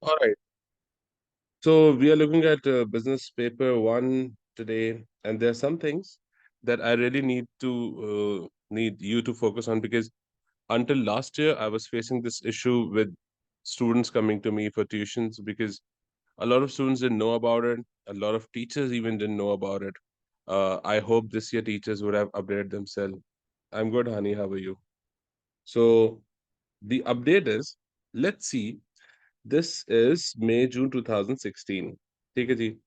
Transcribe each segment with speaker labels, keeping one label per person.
Speaker 1: All right. So we are looking at business paper one today, and there are some things that I really need you to focus on because until last year I was facing this issue with students coming to me for tuitions because a lot of students didn't know about it. A lot of teachers even didn't know about it. I hope this year teachers would have updated themselves. I'm good, honey. How are you? So the update is, let's see. This is May, June 2016. ठीक है जी.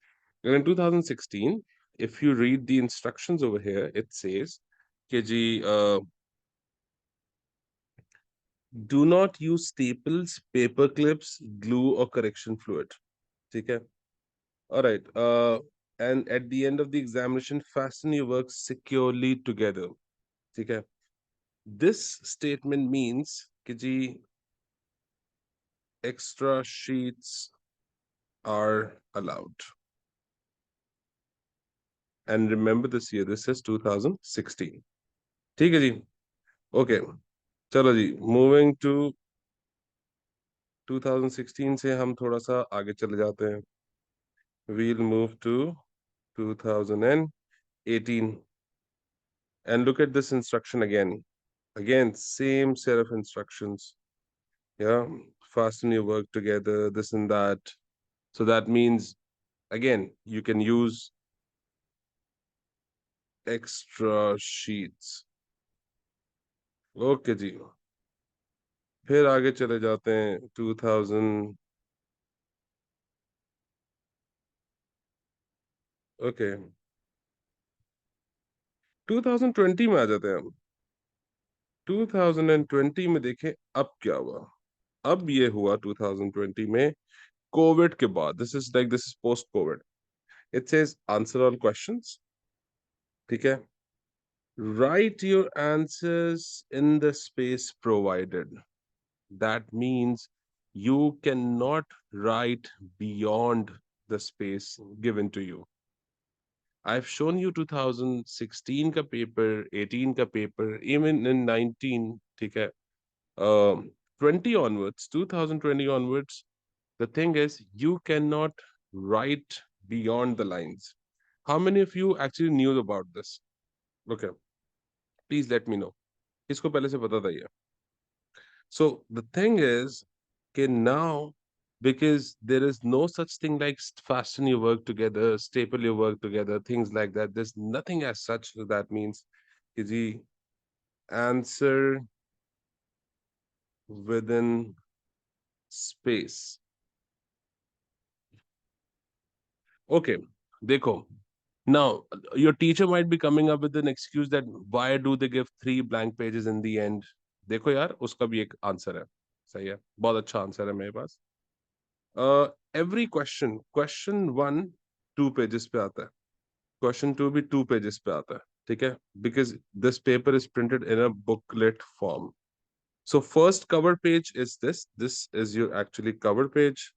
Speaker 1: And in 2016, if you read the instructions over here, it says कि जी, do not use staples, paper clips, glue, or correction fluid. ठीक है? All right. And at the end of the examination, fasten your work securely together. ठीक है? This statement means कि जी, extra sheets are allowed. And remember this year, this is 2016. ठीक है जी. Okay. चलो जी, moving to 2016 से हम थोड़ा सा आगे चले जाते हैं. We'll move to 2018 and look at this instruction again. Again, same set of instructions. Yeah, fasten your work together, this and that. So that means, again, you can use extra sheets. Okay जी. फिर आगे चले जाते हैं 2000. Okay, 2020 में आ जाते हैं हम. 2020 में देखें अब क्या हुआ. अब ये हुआ 2020 में, कोविड के बाद. This is post Covid. It says answer all questions. ठीक है. Right your answers in the space provided. That means you cannot write beyond the space given to you. I've shown you 2016 का paper, 18 का paper, even in 19. ठीक है. 20 onwards, 2020 onwards, the thing is you cannot write beyond the lines. How many of you actually knew about this? Okay, please let me know. इसको पहले से पता था ये. So the thing is, okay, now because there is no such thing like fasten your work together, staple your work together, things like that. There's nothing as such. So that means, is the answer within space. Okay, देखो. Now, your teacher might be coming up with an excuse that why do they give 3 blank pages in the end? देखो यार, उसका भी एक answer है. सही है, बहुत अच्छा आंसर है मेरे पास. Every question one 2 pages पे आता है. Question two भी 2 pages पे आता है. ठीक है? Because this paper is printed in a booklet form. So first cover page is this. This is your actually cover page.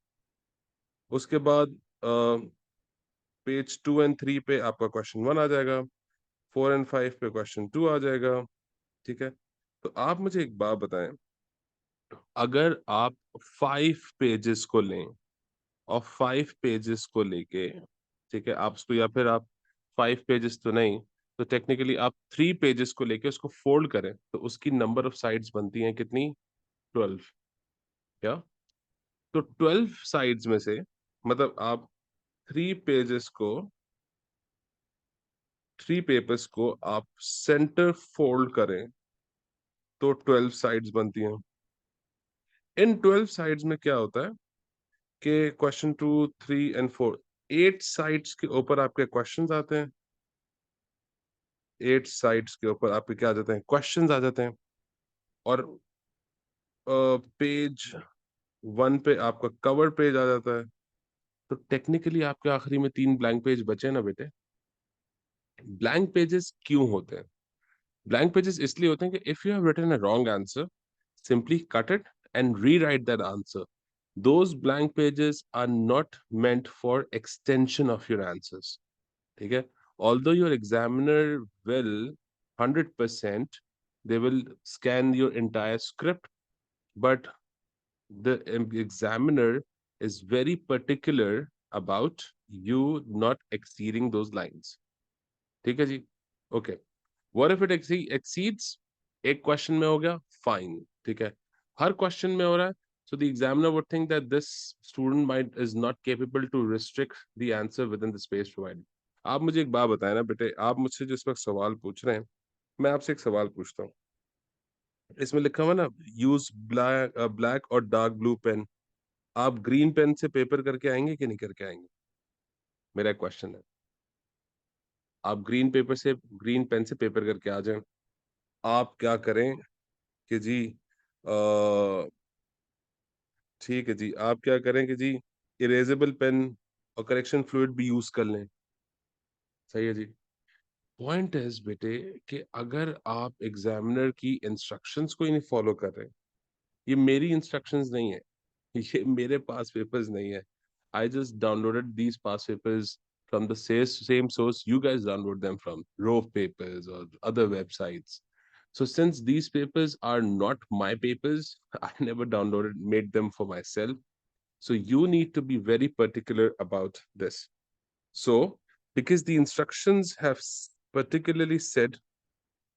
Speaker 1: उसके बाद पेज 2 and 3 पे आपका question 1 आ जाएगा. 4 and 5 पे question 2 आ जाएगा. ठीक है. तो आप मुझे एक बात बताएं, अगर आप 5 pages को लें और 5 pages को लेके, ठीक है, आप उसको, या फिर आप 5 pages तो नहीं, तो टेक्निकली आप 3 pages को लेके उसको फोल्ड करें तो उसकी नंबर ऑफ साइड्स बनती हैं कितनी? 12. क्या? तो 12 साइड्स में से, मतलब आप 3 pages को, 3 papers को आप सेंटर फोल्ड करें तो 12 साइड्स बनती हैं. इन 12 साइड्स में क्या होता है कि question 2, 3 and 4, 8 साइड्स के ऊपर आपके क्वेश्चंस आते हैं. 8 साइड्स के ऊपर आपके क्या आ जाते हैं? क्वेश्चंस आ जाते हैं. और पेज 1 पे आपका कवर पेज आ जाता है. तो टेक्निकली आपके आखिरी में 3 ब्लैंक पेज बचे ना बेटे. ब्लैंक पेजेस क्यों होते हैं? ब्लैंक पेजेस इसलिए होते हैं कि if you have written a wrong answer, simply cut it and rewrite that answer. Those blank pages are not meant for extension of your answers. ठीक है? Although your examiner will 100%, they will scan your entire script, but the examiner is very particular about you not exceeding those lines. ठीक है जी? Okay. What if it exceeds? एक question में हो गया, fine, ठीक है. हर क्वेश्चन में हो रहा है, so the examiner would think that this student might is not capable to restrict the answer within the space provided. आप मुझे एक बात बताएं ना बेटे, आप मुझसे जो इस वक्त सवाल पूछ रहे हैं, मैं आपसे एक सवाल पूछता हूँ. इसमें लिखा हुआ ना, यूज ब्लैक और डार्क ब्लू पेन. आप ग्रीन पेन से पेपर करके आएंगे कि नहीं करके आएंगे? मेरा क्वेश्चन है. आप ग्रीन पेन से पेपर करके आ जाएं. आप क्या करें कि जी, ठीक है जी, आप क्या करें कि जी, इरेजेबल पेन और करेक्शन फ्लूइड भी यूज कर लें. सही है जी. पॉइंट इज बेटे कि अगर आप एग्जामिनर की इंस्ट्रक्शंस को ही नहीं फॉलो कर रहे, ये मेरी इंस्ट्रक्शंस नहीं है, ये मेरे पास पेपर्स नहीं है. I just downloaded these pass papers from the same source you guys download them from, Rove Papers or other websites. So since these papers are not my papers, I never downloaded, made them for myself. So you need to be very particular about this. So because the instructions have particularly said,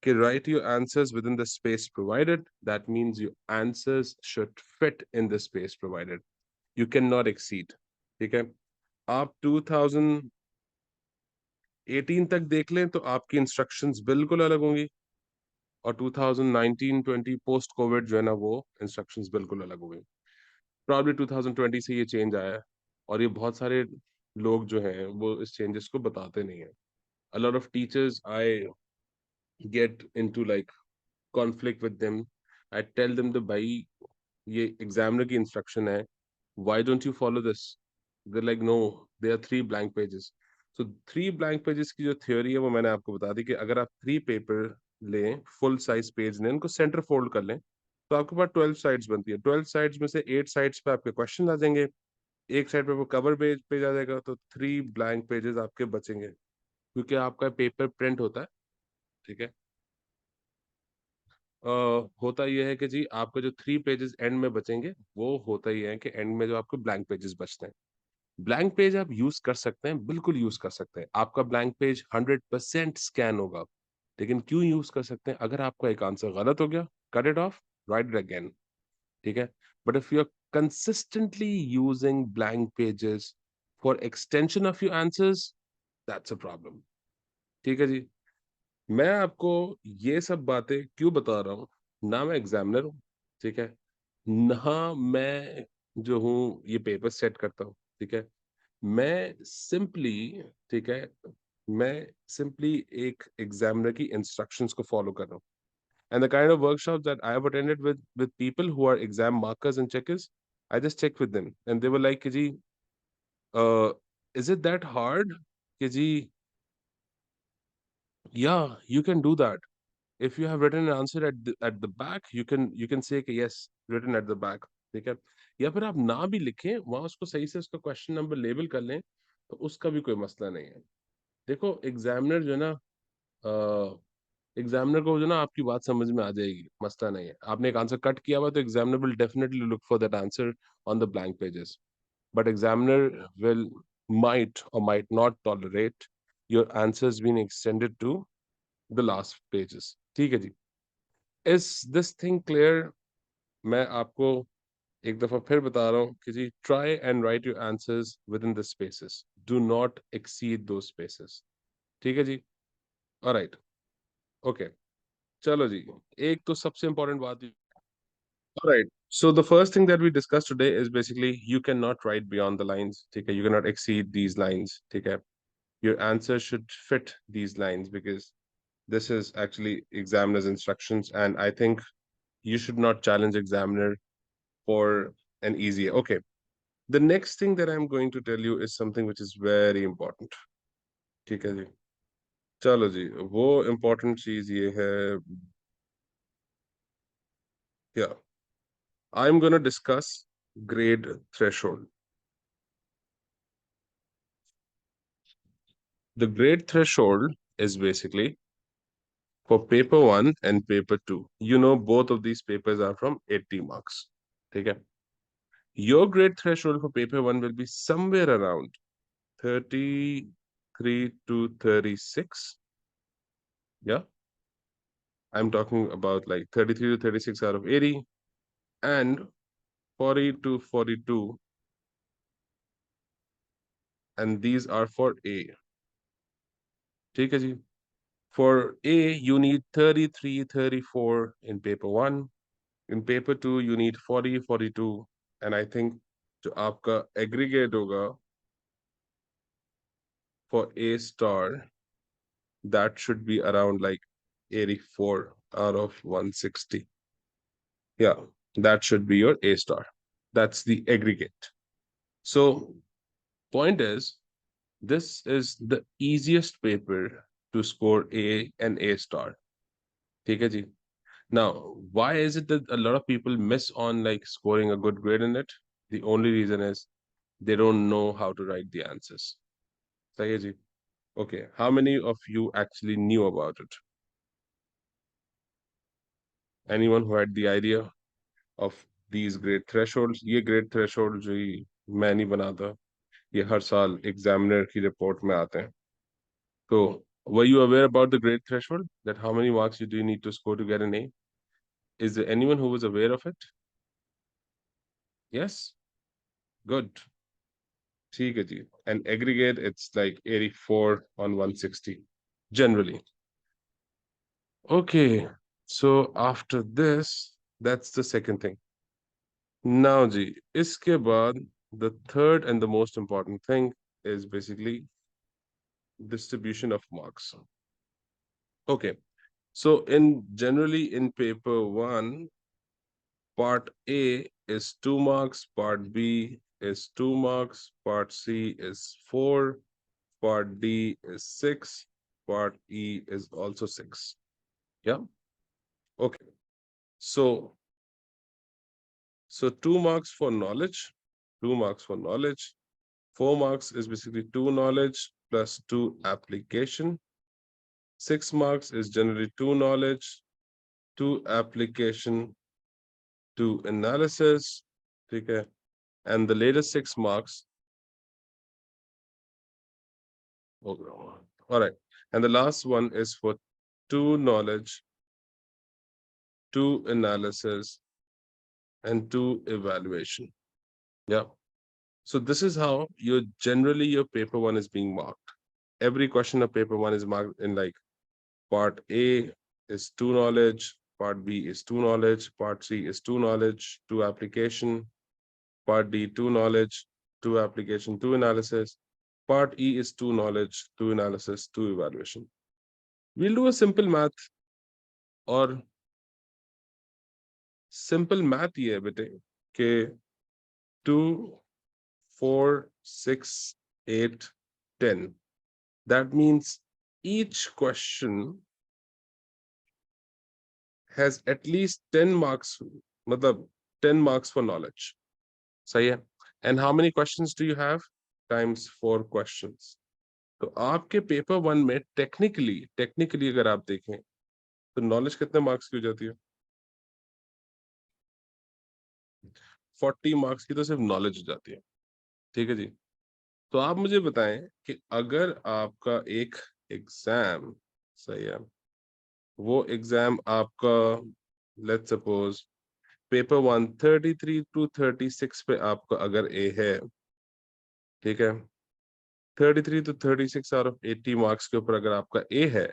Speaker 1: okay, write your answers within the space provided, that means your answers should fit in the space provided. You cannot exceed. ठीक है. आप 2018 तक देख लें तो आपकी instructions बिल्कुल अलग होंगी, और 2019-20 पोस्ट कोविड जो है ना, वो इंस्ट्रक्शंस बिल्कुल अलग होंगी. प्रॉब्ली 2020 से ये चेंज आया है, और ये बहुत सारे लोग जो हैं वो इस चेंजेस को बताते नहीं है. A lot of teachers, I get into like conflict with them. I tell them that भाई ये एग्जामिनर की इंस्ट्रक्शन है, why don't you follow this? They're like, no, there are 3 blank pages. So 3 blank pages की जो theory है वो मैंने आपको बता दी, कि अगर आप 3 पेपर लें, फुल साइज पेज लें, उनको सेंटर फोल्ड कर लें, तो आपके पास 12 साइड्स बनती है. 12 साइड्स में से 8 साइड्स पे आपके क्वेश्चन आ जाएंगे, एक साइड पे वो कवर पेज आ जाएगा, तो 3 blank pages आपके बचेंगे, क्योंकि आपका पेपर प्रिंट होता है. ठीक है. होता यह है कि जी, आपके जो 3 पेजेस एंड में बचेंगे, वो होता ही है कि एंड में जो आपके ब्लैंक पेजेस बचते हैं. ब्लैंक पेज आप यूज कर सकते हैं, बिल्कुल यूज कर सकते हैं. आपका ब्लैंक पेज 100% स्कैन होगा, लेकिन क्यों यूज कर सकते हैं? अगर आपका एक आंसर गलत हो गया, cut it off, write it again. ठीक है. But if you are consistently using blank pages for extension of your answers, that's a problem. ठीक है जी. मैं आपको ये सब बातें क्यों बता रहा हूँ? ना मैं एग्जामिनर हूँ, ठीक है, ना मैं जो हूँ ये पेपर सेट करता हूँ, ठीक है. मैं सिंपली, ठीक है, मैं सिंपली एक एग्जामिनर की इंस्ट्रक्शंस को फॉलो कर रहा हूँ. And the kind of workshop that I have attended with people who are exam markers and checkers, I just check with them and they were like कि जी, इज इट दैट हार्ड? कि जी, yeah you can do that. If you have written an answer at the back, you can say कि yes, written at the back. ठीक है. या फिर आप ना भी लिखें, वहां उसको सही से उसका क्वेश्चन नंबर लेबल कर लें, तो उसका भी कोई मसला नहीं है. देखो, एग्जामिनर जो है ना, एग्जामिनर को जो ना आपकी बात समझ में आ जाएगी, मसला नहीं है. आपने एक आंसर कट किया हुआ, तो examiner will definitely look for that answer on the blank pages. But examiner will might or might not tolerate your answers being extended to the last pages. ठीक है जी. Is this thing clear? मैं आपको एक दफा फिर बता रहा हूँ कि जी, try and write your answers within the spaces, do not exceed दो स्पेसेस. ठीक है जी. ऑलराइट. ओके. चलो जी. एक तो सबसे इंपॉर्टेंट बात. Alright. So the first thing that we discussed today is basically you cannot write beyond the lines. ठीक है. You cannot exceed these lines. ठीक है. Your answer should fit these lines, because this is actually examiner's instructions, and I think you should not challenge examiner for an easy. Okay. The next thing that I'm going to tell you is something which is very important. ठीक है जी. चलो जी, वो important चीज ये है. Yeah, I'm going to discuss grade threshold. The grade threshold is basically for paper 1 and paper 2. You know, both of these papers are from 80 marks. ठीक है. Your grade threshold for paper 1 will be somewhere around 33 to 36. Yeah, I'm talking about like 33 to 36 out of 80 and 40 to 42, and these are for A. ठीक है जी. For A, you need 33, 34 in paper 1. In paper 2, you need 40, 42. And I think जो आपका aggregate होगा for A star, that should be around like 84 out of 160. Yeah, that should be your A star. That's the aggregate. So point is, this is the easiest paper to score A and A star. ठीक है जी. Now, why is it that a lot of people miss on like scoring a good grade in it? The only reason is they don't know how to write the answers. सही है जी. Okay, how many of you actually knew about it? Anyone who had the idea of these grade thresholds? ये grade thresholds जो ही मैं नहीं बनाता, ये हर साल examiner की report में आते हैं. So, were you aware about the grade threshold? That how many marks do you need to score to get an A? Is there anyone who was aware of it? Yes? Good. ठीक है जी. And aggregate, it's like 84 on 160, generally. Okay, so after this, that's the second thing. Now जी, इसके बाद, the third and the most important thing is basically distribution of marks. Okay, so generally in paper 1, part A is 2 marks, part B is 2 marks, part C is 4, part D is 6, part E is also 6. Yeah. Okay. So 2 marks for knowledge, 2 marks for knowledge. 4 marks is basically 2 knowledge plus 2 application. 6 marks is generally 2 knowledge, 2 application, 2 analysis. Okay. And the latest 6 marks. Okay. All right. And the last one is for 2 knowledge, 2 analysis, and 2 evaluation. Yeah. So this is how your paper 1 is being marked. Every question of paper 1 is marked in like part A is 2 knowledge, part B is 2 knowledge, part C is 2 knowledge, 2 application, part D 2 knowledge, 2 application, 2 analysis, part E is 2 knowledge, 2 analysis, 2 evaluation. We'll do a simple math, or simple math ये है बेटे कि 2, 4, 6, 8, 10. That means each question has at least 10 marks, matlab 10 marks for knowledge. सही है? And how many questions do you have? Times 4 questions. तो आपके paper 1 में technically अगर आप देखें तो नॉलेज कितने मार्क्स की हो जाती है? 40 मार्क्स की तो सिर्फ नॉलेज हो जाती है. ठीक है जी. तो आप मुझे बताएं कि अगर आपका एक एग्जाम, सही है, वो एग्जाम आपका, लेट्स सपोज पेपर 1 33 to 36 पे आपका अगर ए है, ठीक है, 33 to 36 आउट ऑफ 80 मार्क्स के ऊपर अगर आपका ए है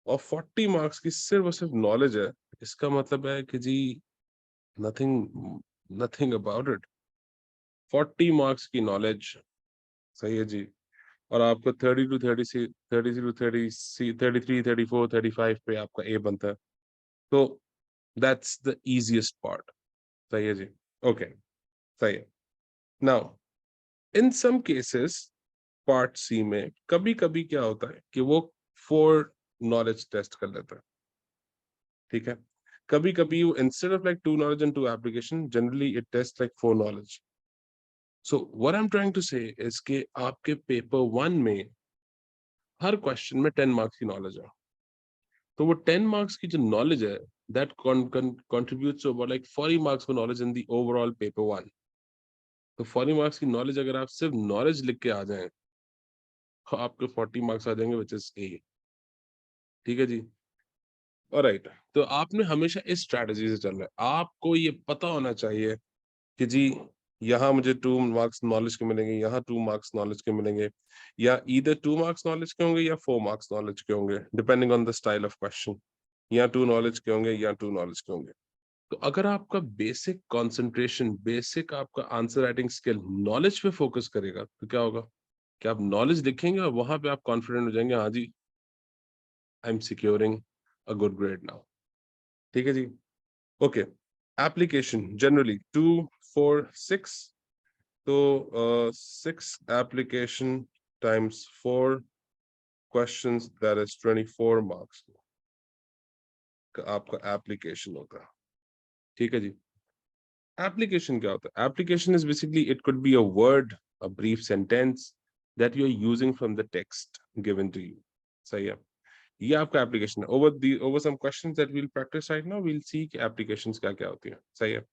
Speaker 1: और 40 मार्क्स की सिर्फ और सिर्फ नॉलेज है, इसका मतलब है कि जी nothing nothing about it. 40 marks की नॉलेज, सही है जी, और आपको 30 to 30 30 to 30 33 34 35 पे आपका ए बनता है. तो दैट्स द इजीएस्ट पार्ट. सही है जी. ओके, सही है. Now in some cases part C में कभी कभी क्या होता है कि वो 4 नॉलेज टेस्ट कर लेता है. ठीक है. कभी कभी वो instead of like 2 knowledge and 2 application, generally it tests like 4 knowledge. So what I'm trying to say is कि आपके पेपर 1 में हर क्वेश्चन में 10 मार्क्स की नॉलेज है. तो वो 10 मार्क्स की जो नॉलेज है, that contributes to about like 40 marks for knowledge in the overall paper 1. तो 40 मार्क्स की नॉलेज अगर आप सिर्फ नॉलेज लिख के आ जाएं तो आपके 40 मार्क्स आ जाएंगे विच इज ए। ठीक है जी। ऑलराइट, तो आपने हमेशा इस स्ट्रैटेजी से चल रहा है। आपको ये पता होना चाहिए कि जी यहाँ मुझे 2 मार्क्स नॉलेज के मिलेंगे, यहाँ 2 मार्क्स नॉलेज के मिलेंगे, या ईदर 2 मार्क्स नॉलेज के होंगे या 4 मार्क्स नॉलेज के होंगे, depending on the style of question. या 2 नॉलेज के होंगे या 2 नॉलेज के होंगे। तो अगर आपका बेसिक कंसंट्रेशन, बेसिक आपका आंसर राइटिंग स्किल नॉलेज पे फोकस करेगा तो क्या होगा कि आप नॉलेज लिखेंगे और वहां पे आप कॉन्फिडेंट हो जाएंगे, हाँ जी I am securing a good grade now. ठीक है जी। ओके, एप्लीकेशन जनरली 2 4 6, तो 6 application times 4 questions, that is 24 marks का आपका एप्लीकेशन होगा। ठीक है जी। एप्लीकेशन क्या होता है? Application is basically it could be a word, a brief sentence that you are using from the text given to you. सही है, ये आपका एप्लीकेशन है। Over some questions that we will practise right now, we will see कि applications क्या क्या होती है। सही है।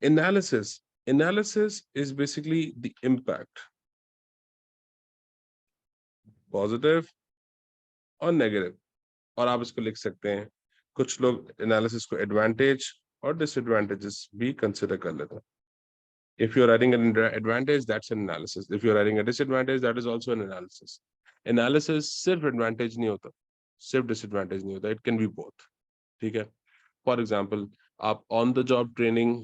Speaker 1: Analysis, analysis is basically the impact, positive और नेगेटिव, और आप इसको लिख सकते हैं। कुछ लोग एनालिसिस को एडवांटेज और डिसएडवांटेजेस भी कंसिडर कर लेते हैं। If you're writing an advantage, that's an analysis. If you're writing a disadvantage, that is also an analysis. Analysis सिर्फ advantage नहीं होता, सिर्फ disadvantage नहीं होता, it can be both. ठीक है। For example, आप on the job training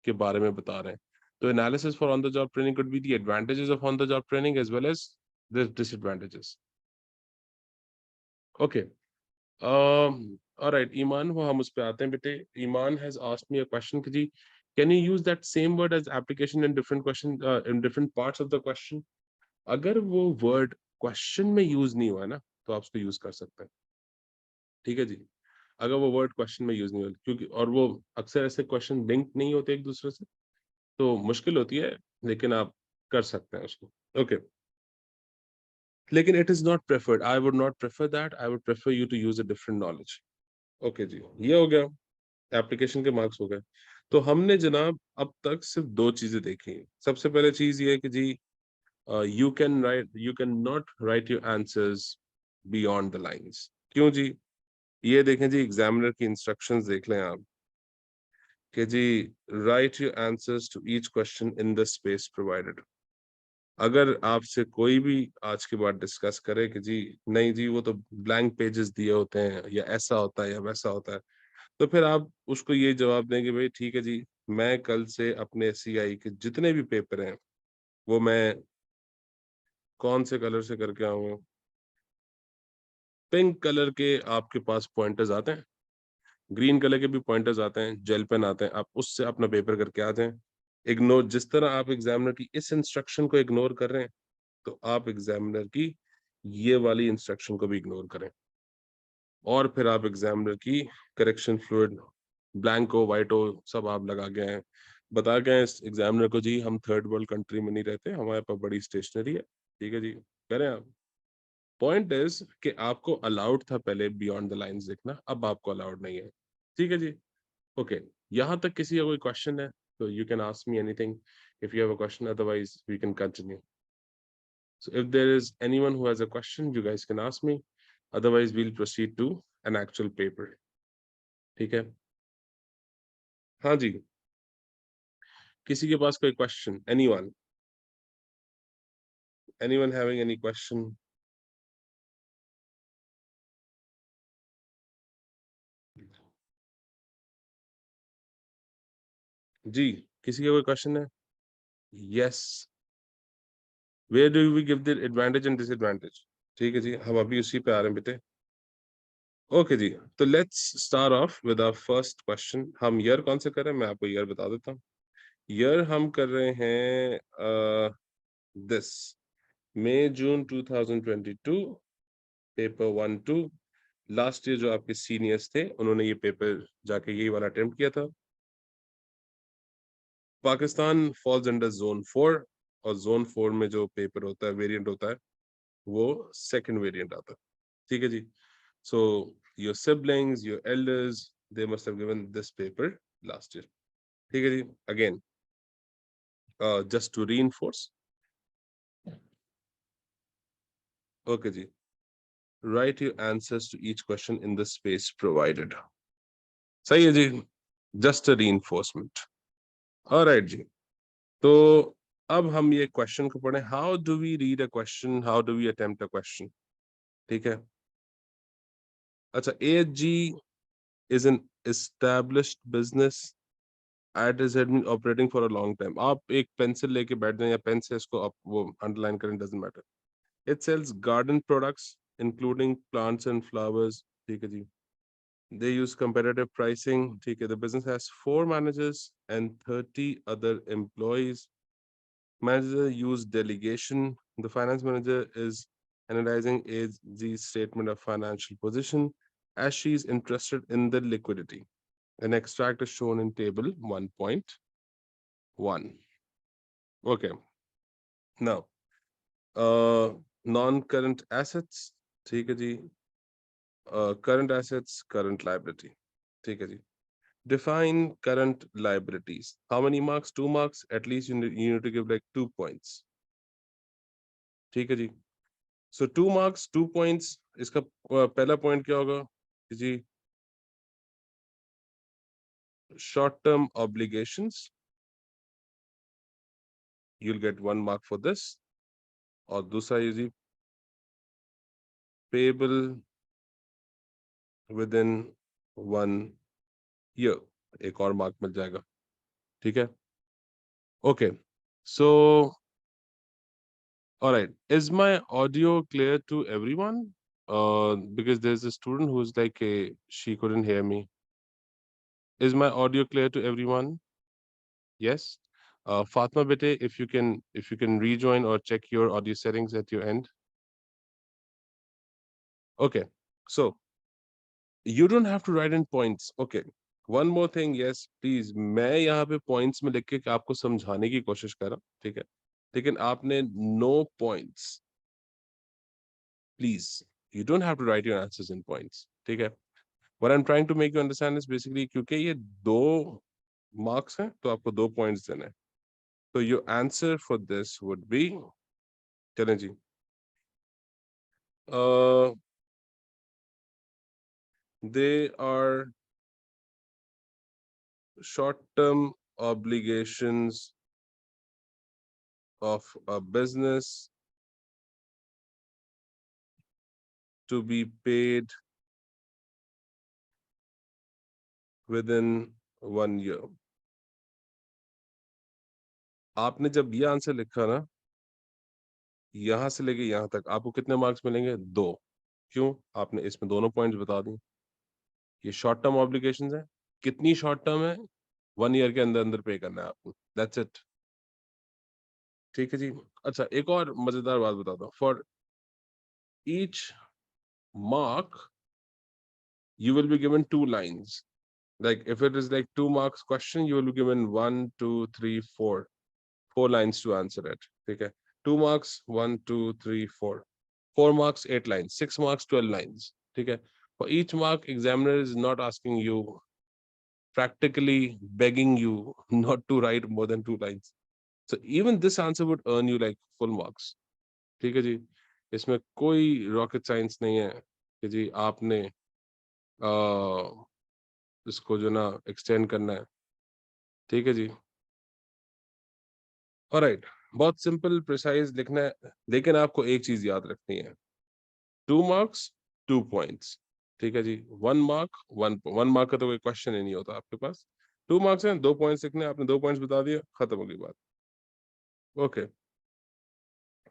Speaker 1: के बारे में बता रहे हैं, तो analysis for on the job training could be the advantages of on the job training as well as the disadvantages. Okay. All right, Iman, वो हम उस पे आते हैं बेटे। Iman has asked me a question कि जी, can you use that same word as application in different question, in different parts of the question? अगर वो वर्ड क्वेश्चन में यूज नहीं हुआ है ना, तो आप उसको यूज कर सकते हैं। ठीक है जी। अगर वो वर्ड क्वेश्चन में यूज नहीं हुआ, क्योंकि और वो अक्सर ऐसे क्वेश्चन लिंक नहीं होते एक दूसरे से, तो मुश्किल होती है, लेकिन आप कर सकते हैं उसको। ओके, लेकिन it is not preferred, I would not prefer that, I would prefer you to use a different knowledge. Okay जी, ये हो गया, एप्लीकेशन के मार्क्स हो गए। तो हमने जनाब अब तक सिर्फ 2 चीजें देखी हैं। सबसे पहले चीज ये है कि जी you can not write your answers beyond the lines. क्यों जी? ये देखें जी, एग्जामिनर की इंस्ट्रक्शंस देख लें आप कि जी write your answers to each question in the space provided. अगर आपसे कोई भी आज के बाद डिस्कस करे कि जी नहीं जी वो तो ब्लैंक पेजेस दिए होते हैं, या ऐसा होता है या वैसा होता है, तो फिर आप उसको ये जवाब देंगे, भाई ठीक है जी, मैं कल से अपने सीआई के जितने भी पेपर हैं वो मैं कौन से कलर से करके आऊंगा, पिंक कलर के आपके पास पॉइंटर्स आते हैं, ग्रीन कलर के भी पॉइंटर्स आते हैं, जेल पेन आते हैं, आप उससे अपना पेपर करके आ जाएं। इग्नोर, जिस तरह आप एग्जामिनर की इस इंस्ट्रक्शन को इग्नोर कर रहे हैं, तो आप एग्जामिनर की ये वाली इंस्ट्रक्शन को भी इग्नोर करें। और फिर आप एग्जामिनर की करेक्शन फ्लूइड, ब्लैंको वाइटो सब आप लगा के आए, बता के आए इस एग्जामिनर को, जी हम थर्ड वर्ल्ड कंट्री में नहीं रहते, हमारे पास बड़ी स्टेशनरी है। ठीक है जी, करें आप। पॉइंट इज कि आपको अलाउड था पहले बियॉन्ड द लाइंस लिखना, अब आपको अलाउड नहीं है। ठीक है जी। ओके, यहाँ तक किसी का कोई क्वेश्चन है तो you can ask me anything if you have a question, otherwise we can continue. So if there is anyone who has a question, you guys can ask me. Otherwise, we'll proceed to an actual paper. ठीक है? हाँ जी, किसी के पास कोई question? Anyone? Anyone having any question? जी, किसी का कोई question है? Yes. Where do we give the advantage and disadvantage? ठीक है जी, हम अभी उसी पे आ रहे हैं बेटे। ओके जी, तो let's start off with our first question. हम ईयर कौन से कर रहे हैं, मैं आपको ईयर बता देता हूँ। ईयर हम कर रहे हैं this May June 2022, paper 1-2। Last year जो आपके सीनियर्स थे उन्होंने ये पेपर जाके यही वाला अटेम्प्ट किया था। पाकिस्तान फॉल्स अंडर जोन 4, और जोन 4 में जो पेपर होता है, वेरिएंट होता है, वो सेकंड वेरिएंट आता है। ठीक है जी। So your siblings, your elders, they must have given this paper last year. ठीक है जी। Again just to reinforce. Okay ji, write your answers to each question in the space provided. सही है जी, just a reinforcement. All right जी, तो अब हम ये question को पढ़ें. How do we read a question? How do we attempt a question? ठीक है. अच्छा, AHG is an established business. It has been operating for a long time. आप एक पेंसिल लेके बैठ जाएं या पेन से इसको आप वो अंडरलाइन करें, doesn't matter. It sells garden products including plants and flowers. ठीक है जी. They use competitive pricing. ठीक है. The business has 4 managers and 30 other employees. Manager use delegation. The finance manager is analyzing AG's statement of financial position as she is interested in the liquidity. An extract is shown in table 1.1. Okay. Now, non-current assets. ठीक है जी. Current assets, current liability. ठीक है जी. Define current liabilities. How many marks? 2 marks. At least you need to give like 2 points. ठीक है जी. So 2 marks, 2 points. इसका पहला point क्या होगा जी? Short-term obligations. You'll get 1 mark for this. और दूसरा ये जी, payable within 1 year. एक और mark मिल जाएगा. ठीक है. Okay. So, all right. Is my audio clear to everyone? Because there's a student who's like, she couldn't hear me. Is my audio clear to everyone? Yes. Fatma Bete, if you can rejoin or check your audio settings at your end. Okay. So you don't have to write in points. Okay. One more thing, yes, please. मैं यहाँ पे points में लिख के आपको समझाने की कोशिश कर रहा हूँ, ठीक है? लेकिन आपने no points. Please, you don't have to write your answers in points, ठीक है? What I'm trying to make you understand is basically क्योंकि ये 2 marks हैं, तो आपको 2 points देने हैं. So your answer for this would be, चलें जी. They are short-term obligations of a business to be paid within 1 year. आपने जब ये आंसर लिखा ना, यहां से लेके यहां तक आपको कितने मार्क्स मिलेंगे? 2. क्यों? आपने इसमें दोनों पॉइंट्स बता दी. ये शॉर्ट टर्म ऑब्लिगेशंस है. कितनी शॉर्ट टर्म है? 1 ईयर के अंदर अंदर पे करना है आपको. That's it. ठीक है जी. अच्छा, एक और मजेदार बात बताता हूँ. For each mark you will be given 2 lines. Like if it is like 2 marks question, you will be given 1 2 3 4 lines to answer it. Okay, 2 marks 1 2 3 4 marks 8 lines, 6 marks 12 lines. Okay, for each mark examiner is not asking you, practically begging you not to write more than 2 lines. So even this answer would earn you like full marks. ठीक है जी. इसमें कोई rocket science नहीं है कि जी आपने इसको जो ना एक्सटेंड करना है. ठीक है जी. ऑलराइट, बहुत सिंपल प्रिसाइज लिखना है, लेकिन आपको एक चीज याद रखनी है. 2 marks 2 points. ठीक है जी. 1 mark 1 mark का तो कोई क्वेश्चन ही नहीं होता आपके पास. 2 marks हैं, 2 points लिखने हैं. आपने 2 points बता दिया, खत्म हो गई बात. Okay.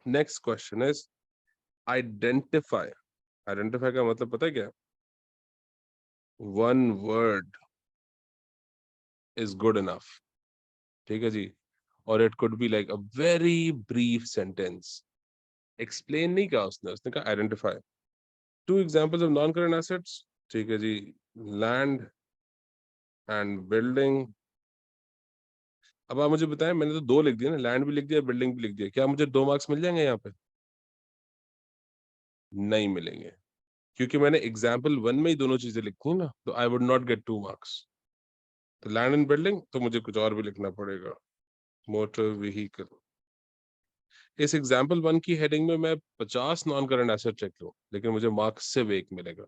Speaker 1: Next question is identify. Identify का मतलब पता है क्या? 1 word is good enough. ठीक है जी. Or it could be like a very brief sentence. Explain नहीं कहा उसने कहा identify. 2 examples of non-current assets. ठीक है जी. Land and building. अब आप मुझे बताएं, मैंने तो 2 लिख दिया ना, लैंड भी लिख दिया, बिल्डिंग भी लिख दिया. क्या मुझे 2 मार्क्स मिल जाएंगे यहाँ पे? नहीं मिलेंगे, क्योंकि मैंने एग्जाम्पल 1 में ही दोनों चीजें लिखी है ना, तो आई वुड नॉट गेट 2 मार्क्स. तो लैंड एंड बिल्डिंग तो मुझे कुछ और भी लिखना पड़ेगा. Motor vehicle. इस एग्जाम्पल 1 की हेडिंग में मैं 50 नॉन करंट एसेट लिख लूं, लेकिन मुझे मार्क्स सिर्फ 1 मिलेगा।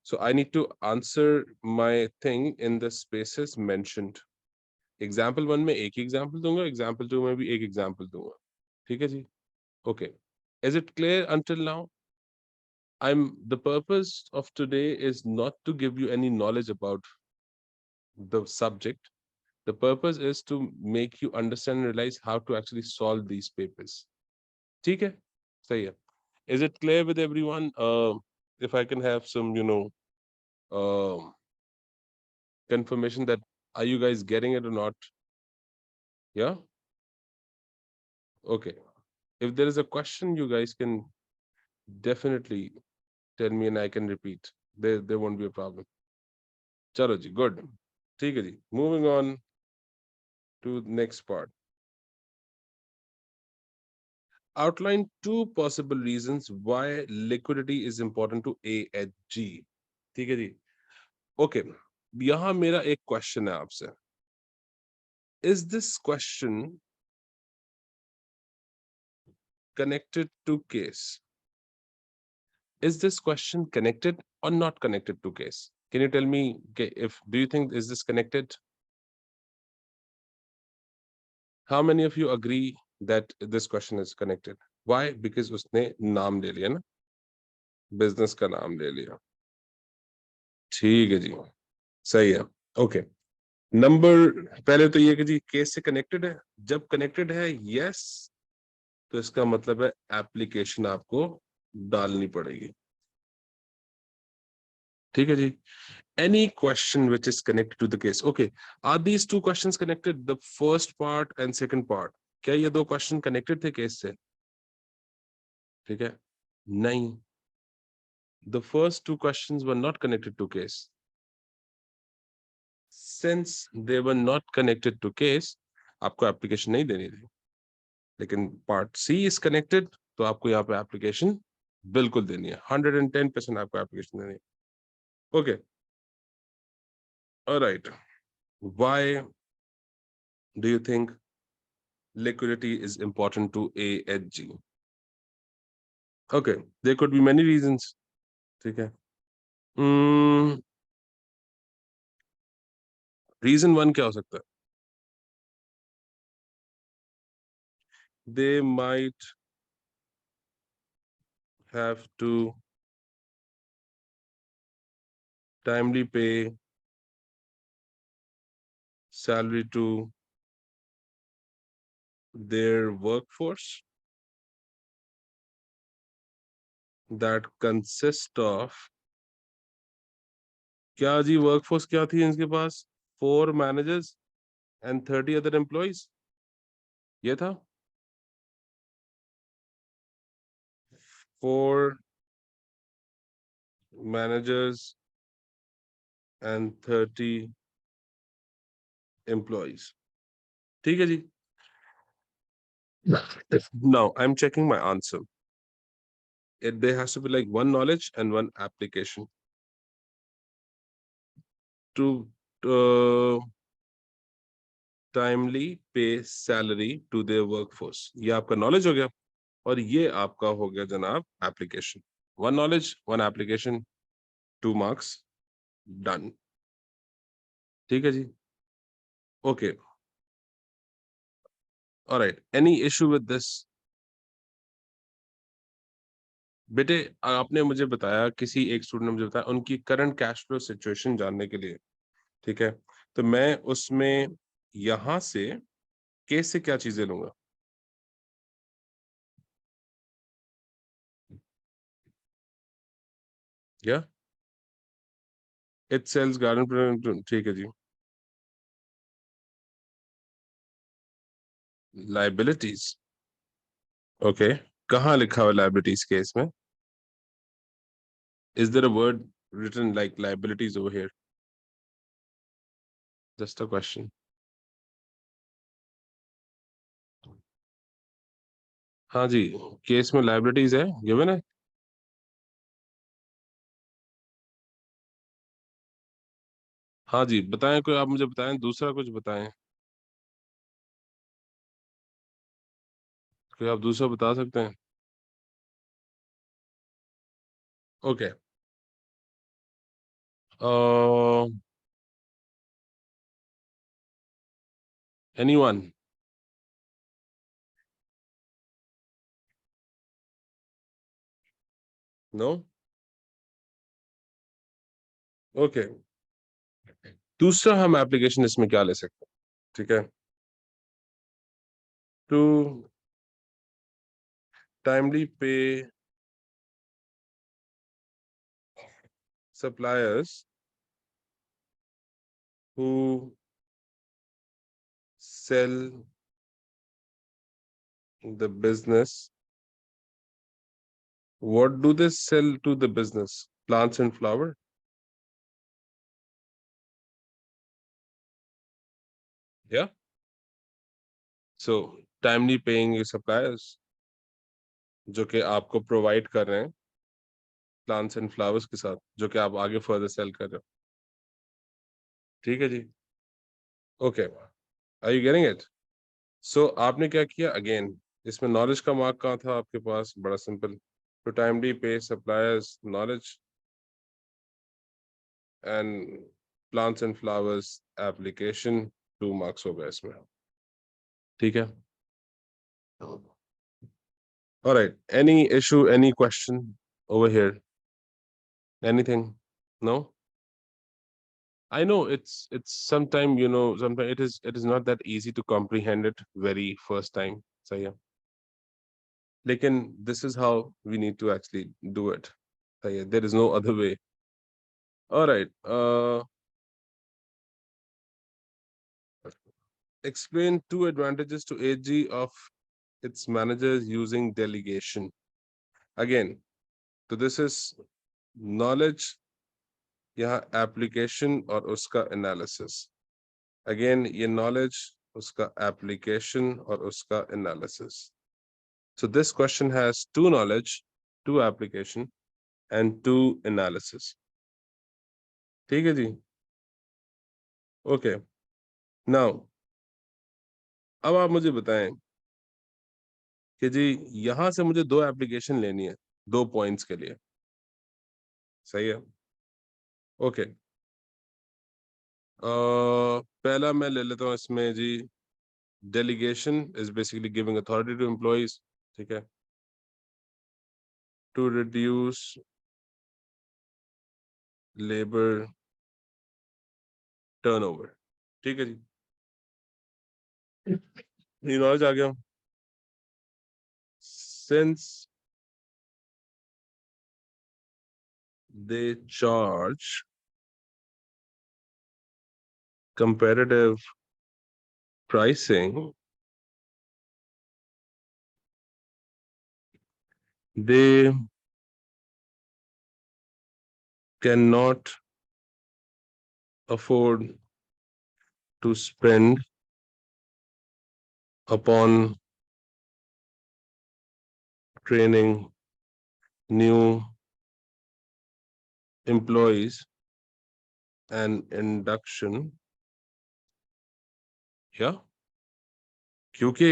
Speaker 1: So I need to answer my thing in the spaces mentioned. Example 1 में एक ही एग्जाम्पल दूंगा, एग्जाम्पल 2 में भी एक एग्जाम्पल दूंगा। ठीक है जी? Okay, is it clear until now? The purpose of today is not to give you any knowledge about the subject. The purpose is to make you understand and realize how to actually solve these papers. ठीक है? सही है. Is it clear with everyone? If I can have some, confirmation that are you guys getting it or not? Yeah? Okay. If there is a question, you guys can definitely tell me and I can repeat. There won't be a problem. चलो जी, good. ठीक है जी. Moving on to the next part. Outline two possible reasons why liquidity is important to AHG. ठीक है जी. Okay. यहाँ मेरा एक question है आपसे. Is this question connected to case? Is this question connected or not connected to case? Can you tell me do you think is this connected? How many of you agree that this question is connected? Why? Because उसने नाम ले लिया ना, business का नाम ले लिया. ठीक है जी, सही है. Okay. नंबर पहले तो ये कि जी केस से कनेक्टेड है. जब कनेक्टेड है यस, तो इसका मतलब है एप्लीकेशन आपको डालनी पड़ेगी. ठीक है जी. Any question which is connected to the case. Okay. Are these two questions connected? The first part and second part. क्या ये दो क्वेश्चन कनेक्टेड थे केस से? ठीक है. नहीं. The first two questions were not connected to case. Since they were not connected to case, आपको application नहीं देनी थी. लेकिन पार्ट सी इज कनेक्टेड, तो आपको यहाँ पे एप्लीकेशन बिल्कुल देनी है. 110% आपको एप्लीकेशन देनी है. Okay, alright. Why do you think liquidity is important to AHG? Okay, there could be many reasons. ठीक है. रीजन 1 क्या हो सकता है? They might have to timely pay salary to their workforce that consist of, क्या जी workforce क्या थी इनके पास? 4 managers and 30 other employees. ये था 4 managers and 30 employees. ठीक है जी. Now I'm checking my answer. There has to be like one knowledge and one application to timely pay salary to their workforce. ये आपका knowledge हो गया और ये आपका हो गया जनाब application. One knowledge, one application, 2 marks, done. ठीक है जी. Okay. All right. Any issue with this? बेटे आपने मुझे बताया, किसी एक स्टूडेंट ने मुझे बताया उनकी करंट कैश फ्लो सिचुएशन जानने के लिए. ठीक है, तो मैं उसमें यहां से केस से क्या चीजें लूंगा? क्या? It sells garden. ठीक है जी. लाइबिलिटीज. ओके, कहाँ लिखा हुआ लाइबिलिटीज केस में? Is there a word written like liabilities over here? Just a question. हाँ जी, केस में लाइबिलिटीज है, गिवन है. हाँ जी, बताएं कोई, आप मुझे बताएं, दूसरा कुछ बताएं. कोई आप दूसरा बता सकते हैं? Okay, anyone? नो? ओके, दूसरा हम एप्लीकेशन इसमें क्या ले सकते हैं? ठीक है, to timely pay suppliers who sell the business. What do they sell to the business? Plants and flower? Yeah. So timely paying your suppliers जो कि आपको प्रोवाइड कर रहे हैं प्लांट्स एंड फ्लावर्स के साथ, जो कि आप आगे फर्दर सेल कर रहे हो। ठीक है जी। Okay, are you getting it? So आपने क्या किया अगेन, इसमें नॉलेज का मार्क कहाँ था आपके पास? बड़ा simple, to timely pay suppliers knowledge and plants and flowers application, 2 marks हो गए इसमें। ठीक है, alright, any issue, any question over here? Anything? No? I know it's sometime, sometimes it is not that easy to comprehend it very first time. So yeah. Lekin this is how we need to actually do it. So yeah, there is no other way. All right. Explain 2 advantages to AG of its managers using delegation. Again, so this is knowledge, यहाँ application और उसका analysis. Again, ये knowledge, उसका application और उसका analysis. So this question has 2 knowledge, 2 application and 2 analysis. ठीक है जी? Okay. Now, अब आप मुझे बताएं कि जी यहां से मुझे 2 एप्लीकेशन लेनी है 2 पॉइंट्स के लिए। सही है? ओके। पहला मैं ले लेता हूँ इसमें जी, delegation is basically giving authority to employees. ठीक है, टू रिड्यूस लेबर टर्नओवर। ठीक है जी, ये नॉलेज आ गया। Since they charge competitive pricing, they cannot afford to spend upon training new employees and induction। या क्योंकि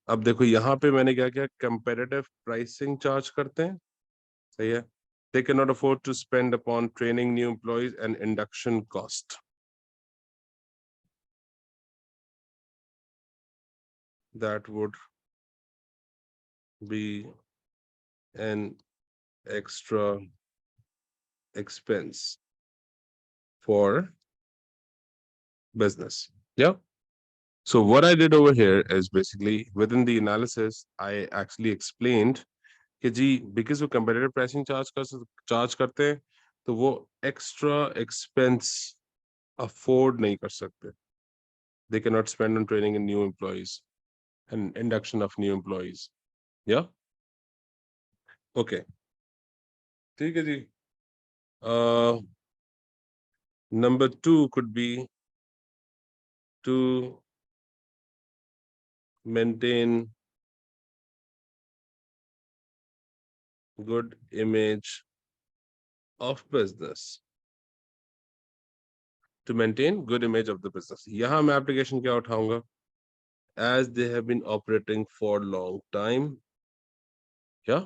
Speaker 1: अब देखो यहाँ पे मैंने क्या किया, कंपेरेटिव प्राइसिंग चार्ज करते हैं। सही है, they cannot afford to spend upon training new employees and induction cost, that would be an extra expense for business। Yeah. So what I did over here is basically within the analysis, I actually explained कि जी because वो competitive pricing charge करते हैं तो वो extra expense afford नहीं कर सकते। They cannot spend on training in new employees and induction of new employees। Yeah. Okay. ठीक है जी। Number 2 could be to maintain good image of business। To maintain good image of the business, यहाँ मैं application क्या उठाऊंगा? as they have been operating for long time. Yeah,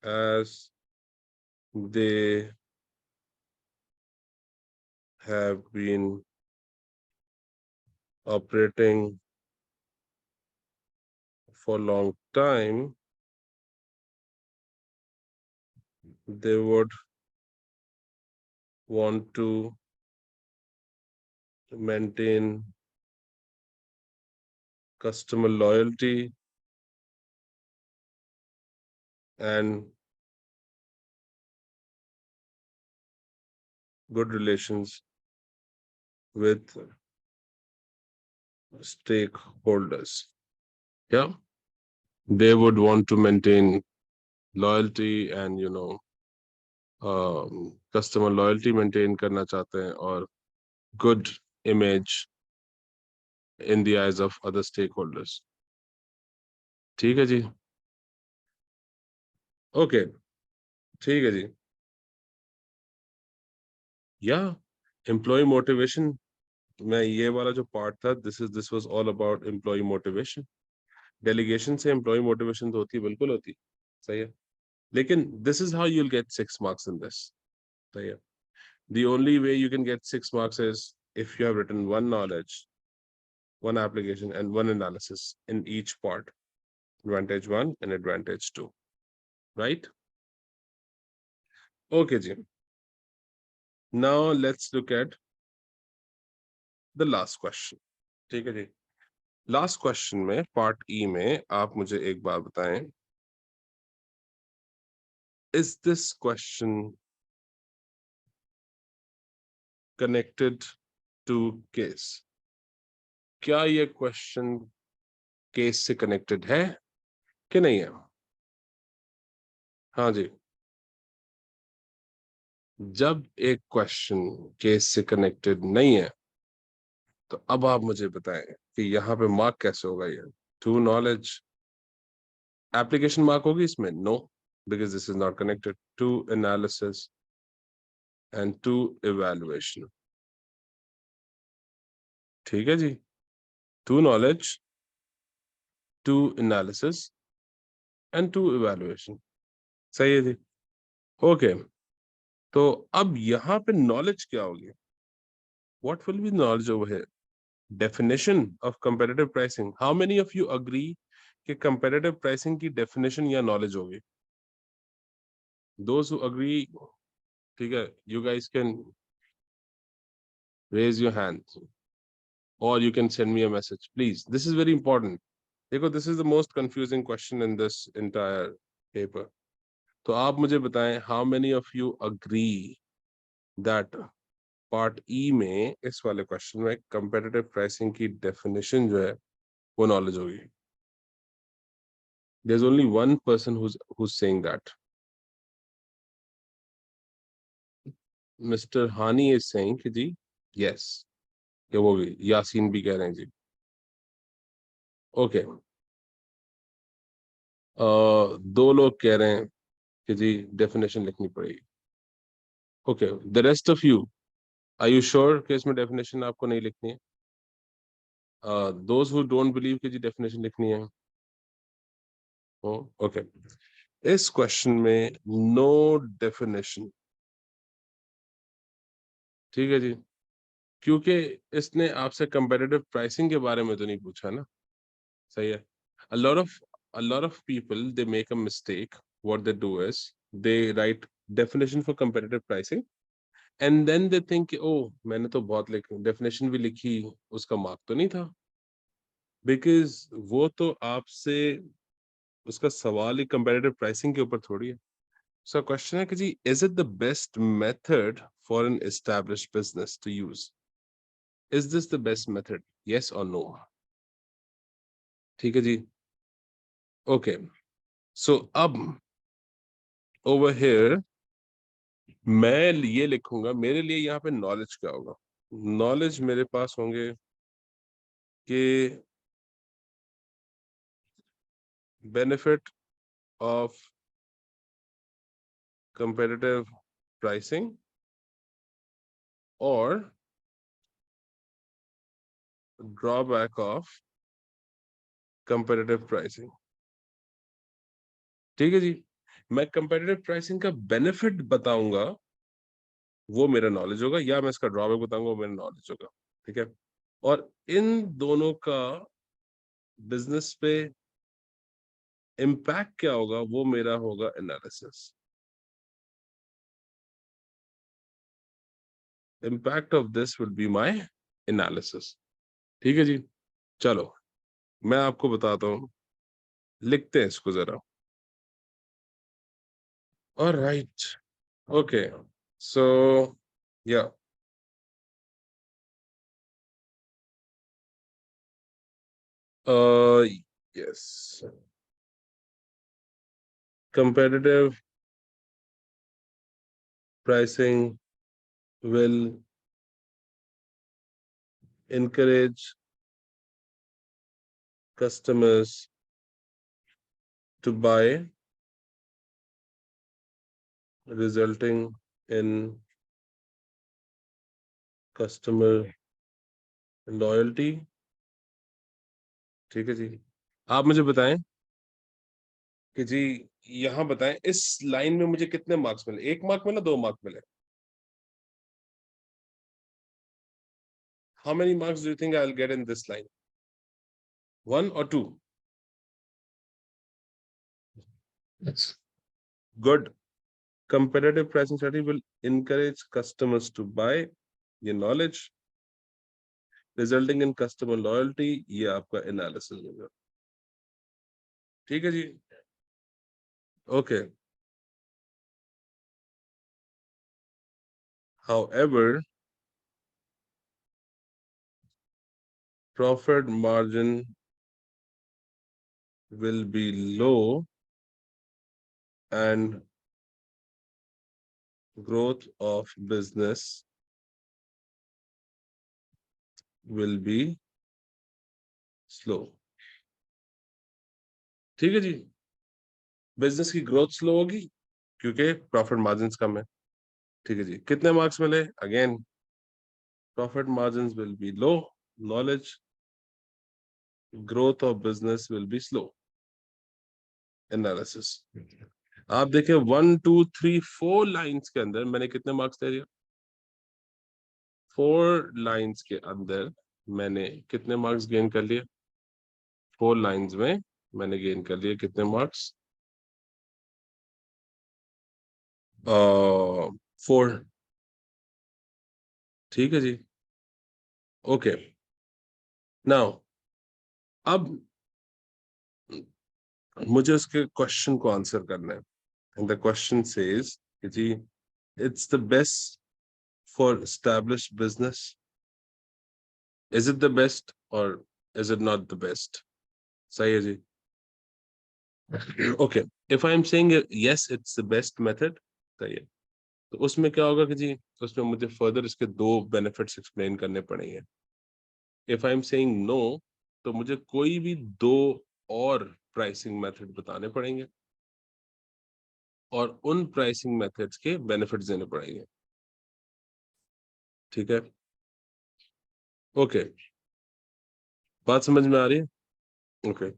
Speaker 1: as they have been operating for long time, they would want to maintain customer loyalty and good relations with stakeholders. Yeah, they would want to maintain loyalty and customer loyalty maintain करना चाहते हैं और good image in the eyes of other stakeholders. ठीक है जी. Okay, ठीक है जी. Yeah, employee motivation. मैं ये वाला जो part था, this was all about employee motivation. Delegation से employee motivation तो होती है, बिल्कुल होती है, सही है. लेकिन this is how you'll get 6 marks in this. सही है. The only way you can get 6 marks is if you have written one knowledge, one application, and one analysis in each part. Advantage 1 and advantage 2. Right? Okay, ji. Now let's look at the last question. ठीक है जी. Last question में part E में आप मुझे एक बात बताएं. Is this question connected to case? क्या ये question case से connected है कि नहीं है? हाँ जी. जब एक क्वेश्चन केस से कनेक्टेड नहीं है तो अब आप मुझे बताएं कि यहाँ पे मार्क कैसे होगा. ये टू नॉलेज एप्लीकेशन मार्क होगी इसमें? No, because this is not connected. To analysis and to evaluation. ठीक है जी. To knowledge, to analysis and to evaluation. सही है जी. ओके, तो अब यहाँ पे नॉलेज क्या होगी? What will be knowledge over here? Definition of competitive pricing. How many of you agree कि competitive pricing की definition या knowledge होगी? Those who agree, ठीक है, you guys can raise your hand or you can send me a message, please. This is very important. देखो, this is the most confusing question in this entire paper. तो आप मुझे बताएं, how many of you agree that part E में इस वाले question में competitive pricing की definition जो है वो knowledge होगी? There's only one person who's saying that. Mr. Hani is saying कि जी yes, कि वो भी यासीन भी कह रहे हैं जी. ओके, दो लोग कह रहे हैं कि जी डेफिनेशन लिखनी पड़ेगी. Okay, the rest of you, are you sure कि इसमें डेफिनेशन आपको नहीं लिखनी है? दोज हु डोंट बिलीव कि जी डेफिनेशन लिखनी है. ओके, इस क्वेश्चन में नो डेफिनेशन. ठीक है जी, क्योंकि इसने आपसे कंपैरेटिव प्राइसिंग के बारे में तो नहीं पूछा ना. सही है. A lot of a lot of people, they make a mistake. What they do is they write definition for competitive pricing and then they think oh मैंने तो बहुत लिखी definition भी लिखी, उसका मार्क तो नहीं था. Because वो तो आपसे उसका सवाल ही competitive pricing के ऊपर थोड़ी है. So question है कि जी is it the best method for an established business to use? Is this the best method? Yes or no? ठीक है जी. Okay, so अब over here मैं ये लिखूंगा, मेरे लिए यहाँ पे नॉलेज क्या होगा? नॉलेज मेरे पास होंगे कि benefit of competitive pricing or drawback of competitive pricing. ठीक है जी, मैं कंपेटिटिव प्राइसिंग का बेनिफिट बताऊंगा, वो मेरा नॉलेज होगा, या मैं इसका ड्रॉबैक बताऊंगा, वो मेरा नॉलेज होगा। ठीक है, और इन दोनों का बिजनेस पे इम्पैक्ट क्या होगा, वो मेरा होगा analysis. Impact of this will be my analysis. ठीक है जी, चलो मैं आपको बताता हूँ, लिखते हैं इसको जरा। ऑलराइट, ओके, सो या yes, competitive pricing will encourage customers to buy, resulting in customer loyalty। ठीक है जी, आप मुझे बताएं कि जी, यहाँ बताएं इस लाइन में मुझे कितने मार्क्स मिले, 1 मार्क मिला, 2 मार्क मिले? How many marks do you think I'll get in this line? 1 or 2? Yes. Good. Competitive pricing strategy will encourage customers to buy your knowledge, resulting in customer loyalty। ये आपका analysis होगा। ठीक है जी, okay. However, profit margin will be low and growth of business will be slow। ठीक है जी, business की growth slow होगी क्योंकि प्रॉफिट मार्जिन कम है। ठीक है जी, कितने मार्क्स मिले? Again, profit margin will be low, knowledge, growth of business will be slow, analysis. आप देखिए 1 2 3 4 लाइंस के अंदर मैंने कितने मार्क्स दे दिया? 4 लाइंस के अंदर मैंने कितने मार्क्स गेन कर लिए? 4 लाइंस में मैंने गेन कर लिए कितने मार्क्स? 4। ठीक है जी, ओके। नाउ अब मुझे उसके क्वेश्चन को आंसर करना है, एंड द क्वेश्चन सेज कि जी, it's the best for established business. Is it the best और is it not the best? सही है जी, okay. If I am saying yes it's the best method, सही है, तो उसमें क्या होगा कि जी, उसमें मुझे फर्दर इसके 2 बेनिफिट्स एक्सप्लेन करने पड़ेंगे। If I am saying no, तो मुझे कोई भी 2 और प्राइसिंग मेथड बताने पड़ेंगे और उन प्राइसिंग मेथड्स के बेनिफिट्स देने पड़ेंगे। ठीक है, ओके, बात समझ में आ रही है? Okay,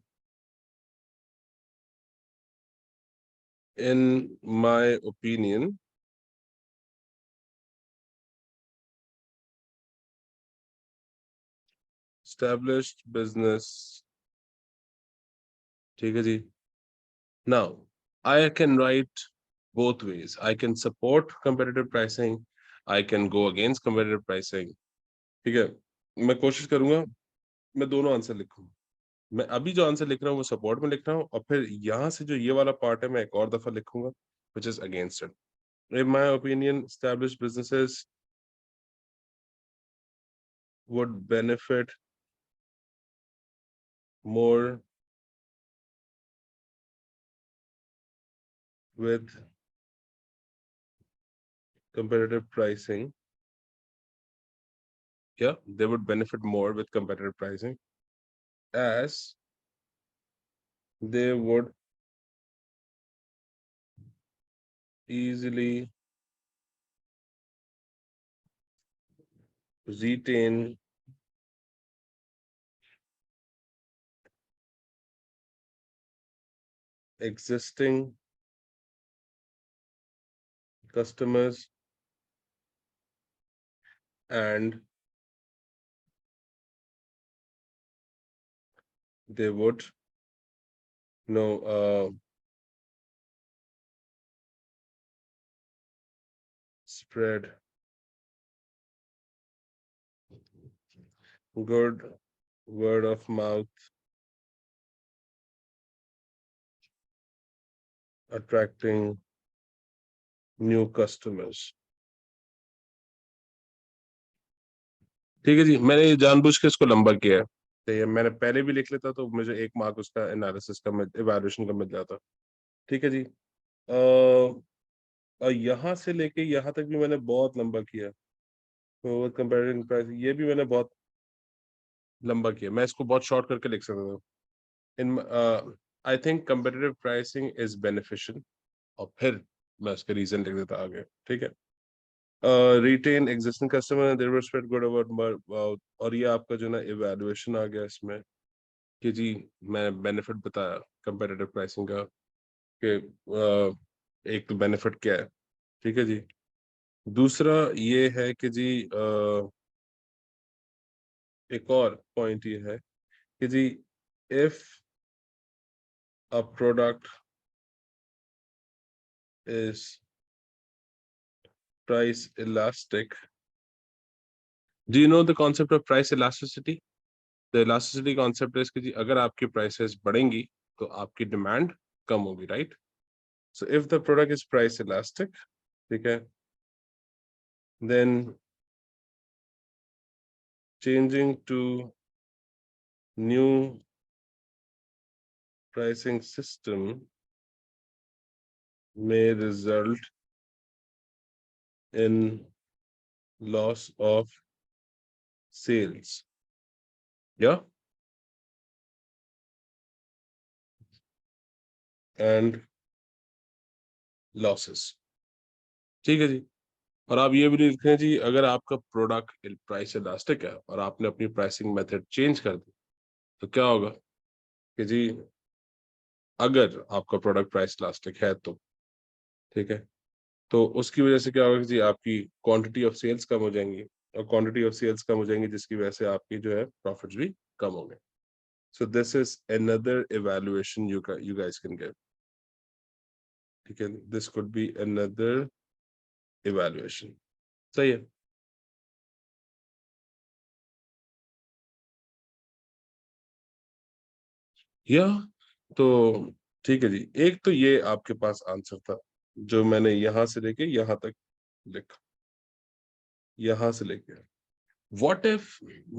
Speaker 1: in my opinion, established business, ठीक है जी, now I can write both ways, I can support competitive pricing, I can go against competitive pricing। ठीक है, मैं कोशिश करूंगा मैं दोनों आंसर लिखूं। मैं अभी जो आंसर लिख रहा हूँ वो सपोर्ट में लिख रहा हूँ, और फिर यहाँ से जो ये वाला पार्ट है मैं एक और दफा लिखूंगा which is against it। In my opinion, established businesses would benefit more with competitive pricing। Yeah, they would benefit more with competitive pricing, as they would easily retain existing customers and they would spread good word of mouth, attracting new customers. ठीक है जी, मैंने ये जानबूझ के इसको लंबा किया है, तो ये मैंने पहले भी लिख लेता तो मुझे 1 मार्क उसका एनालिसिस का इवैल्यूएशन का मिल जाता। ठीक है जी। यहाँ से लेके यहाँ तक भी मैंने बहुत लंबा किया। तो कंपैरिजन प्राइस ये भी मैंने बहुत लंबा किया। मैं इसको बहुत शॉर्ट करके लिख सकता था। इन I think competitive pricing is beneficial और फिर मैं उसके रीजन लिख देता आगे। ठीक है। Retain existing customer there were spread good about और ये आपका जो ना इवैल्यूएशन आ गया इसमें कि जी मैं बेनिफिट बताया कंपेटिटिव प्राइसिंग का कि एक तो बेनिफिट क्या है। ठीक है जी। दूसरा ये है कि जी एक और पॉइंट ये है कि जी if a product is price elastic. Do you know the concept of price elasticity? The elasticity concept is कि जी अगर आपकी prices बढ़ेंगी तो आपकी demand कम होगी, right? So if the product is price elastic, ठीक है, then changing to new pricing system may result in loss of sales. Yeah? And losses. ठीक है जी। और आप ये भी लिखें जी अगर आपका प्रोडक्ट प्राइस इलास्टिक है और आपने अपनी प्राइसिंग मेथड चेंज कर दी तो क्या होगा कि जी अगर आपका प्रोडक्ट प्राइस इलास्टिक है तो ठीक है, तो उसकी वजह से क्या होगा कि जी आपकी क्वांटिटी ऑफ सेल्स कम हो जाएंगी और क्वांटिटी ऑफ सेल्स कम हो जाएंगी जिसकी वजह से आपकी जो है प्रॉफिट्स भी कम होंगे। So this is another evaluation you guys can get. ठीक है, this could be another evaluation. सही है। या तो ठीक है जी, एक तो ये आपके पास आंसर था जो मैंने यहां से लेके यहां तक लिखा, यहां से लेके व्हाट इफ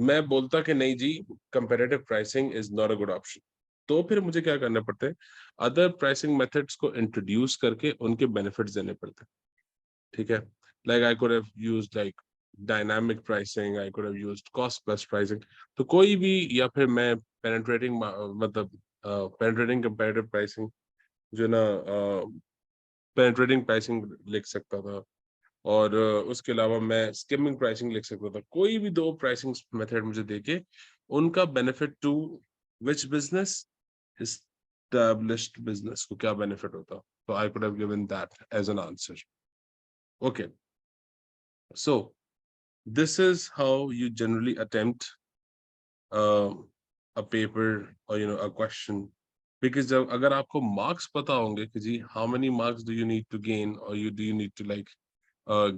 Speaker 1: मैं बोलता कि नहीं जी comparative pricing is not a good option, तो फिर मुझे क्या करना पड़ता है, अदर प्राइसिंग मेथड्स को इंट्रोड्यूस करके उनके बेनिफिट्स देने पड़ते हैं। ठीक है, like I could have used like dynamic pricing, I could have used cost plus pricing, तो कोई भी, या फिर मैं पेनिट्रेटिंग मतलब पेनिट्रेटिंग कंपेरेटिव प्राइसिंग जो ना पेनिट्रेटिंग प्राइसिंग लिख सकता था और उसके अलावा मैं स्किमिंग प्राइसिंग लिख सकता था। कोई भी दो प्राइसिंग मेथड मुझे देके उनका benefit to which business, established business को क्या बेनिफिट होता, तो I could have given that as an answer. Okay, so this is how you generally attempt a paper or a question, because जब अगर आपको marks पता होंगे कि जी how many marks do you need to gain or do you need to like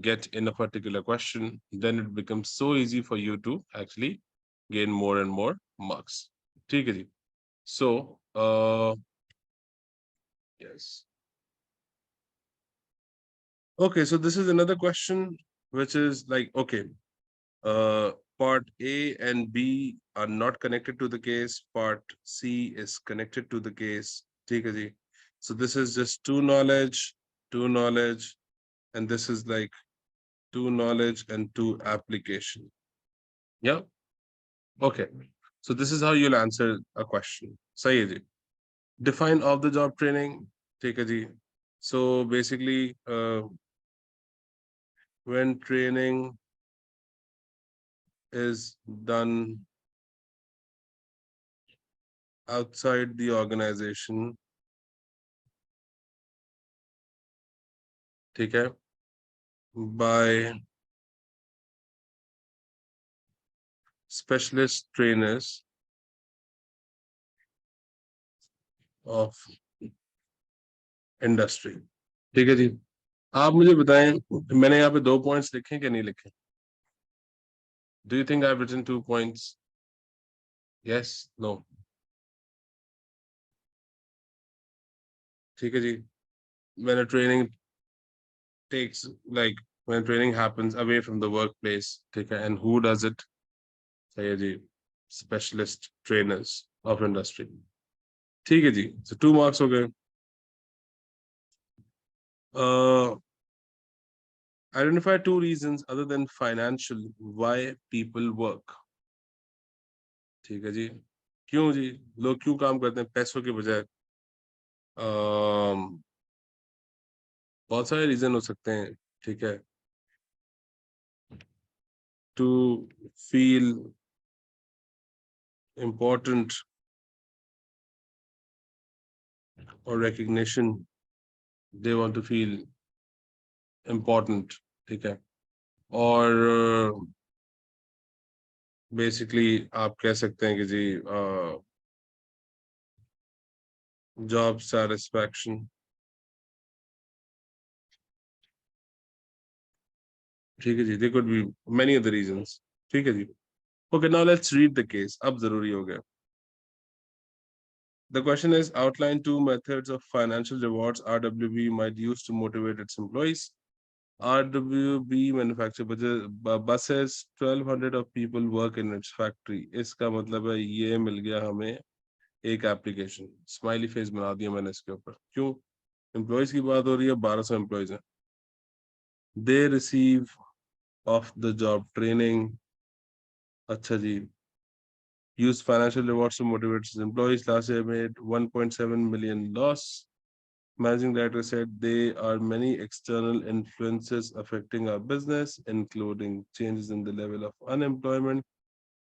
Speaker 1: get in a particular question, then it becomes so easy for you to actually gain more and more marks. ठीक है जी। So yes, okay, so this is another question which is like, okay, part A and B are not connected to the case, part C is connected to the case, ठीक है जी। So this is just two knowledge, and this is like two knowledge and two application. Yeah, okay, so this is how you'll answer a question. सही है जी। Define of the job training, ठीक है जी। So basically when training is done outside the organization, ठीक है, by specialist trainers of industry। ठीक है जी, आप मुझे बताएं मैंने यहाँ पे 2 पॉइंट्स लिखे क्या नहीं लिखे? Do you think I have written 2 points? Yes, no? ठीक है जी, when a training takes like when training happens away from the workplace, ठीक है, and who does it? सही है जी, specialist trainers of industry। ठीक है जी, so 2 marks हो गए। Identify 2 reasons other than financial why people work। ठीक है जी, क्यों जी, लोग क्यों काम करते हैं पैसों के बजाय? बहुत सारे रीजन हो सकते हैं, ठीक है। टू फील इम्पोर्टेंट और recognition, they want to feel important, ठीक है। और बेसिकली आप कह सकते हैं कि जी जॉब सैटिस्फैक्शन। ठीक है जी, there could be many other reasons। ठीक है जी, okay, now let's read the case। अब जरूरी हो गया। The question is outline 2 methods of financial rewards RWB might use to motivate its employees। RWB manufacture buses, 1200 of people work in its factory। इसका मतलब है ये मिल गया हमें एक एप्लीकेशन, स्माइली फेस बना दिया मैंने इसके ऊपर। क्यों? एम्प्लॉयज की बात हो रही है, 1200 एम्प्लॉयज हैं। They receive of the job training. अच्छा जी, use financial rewards to motivate its employees। Last year made 1.7 million loss। Managing director said there are many external influences affecting our business, including changes in the level of unemployment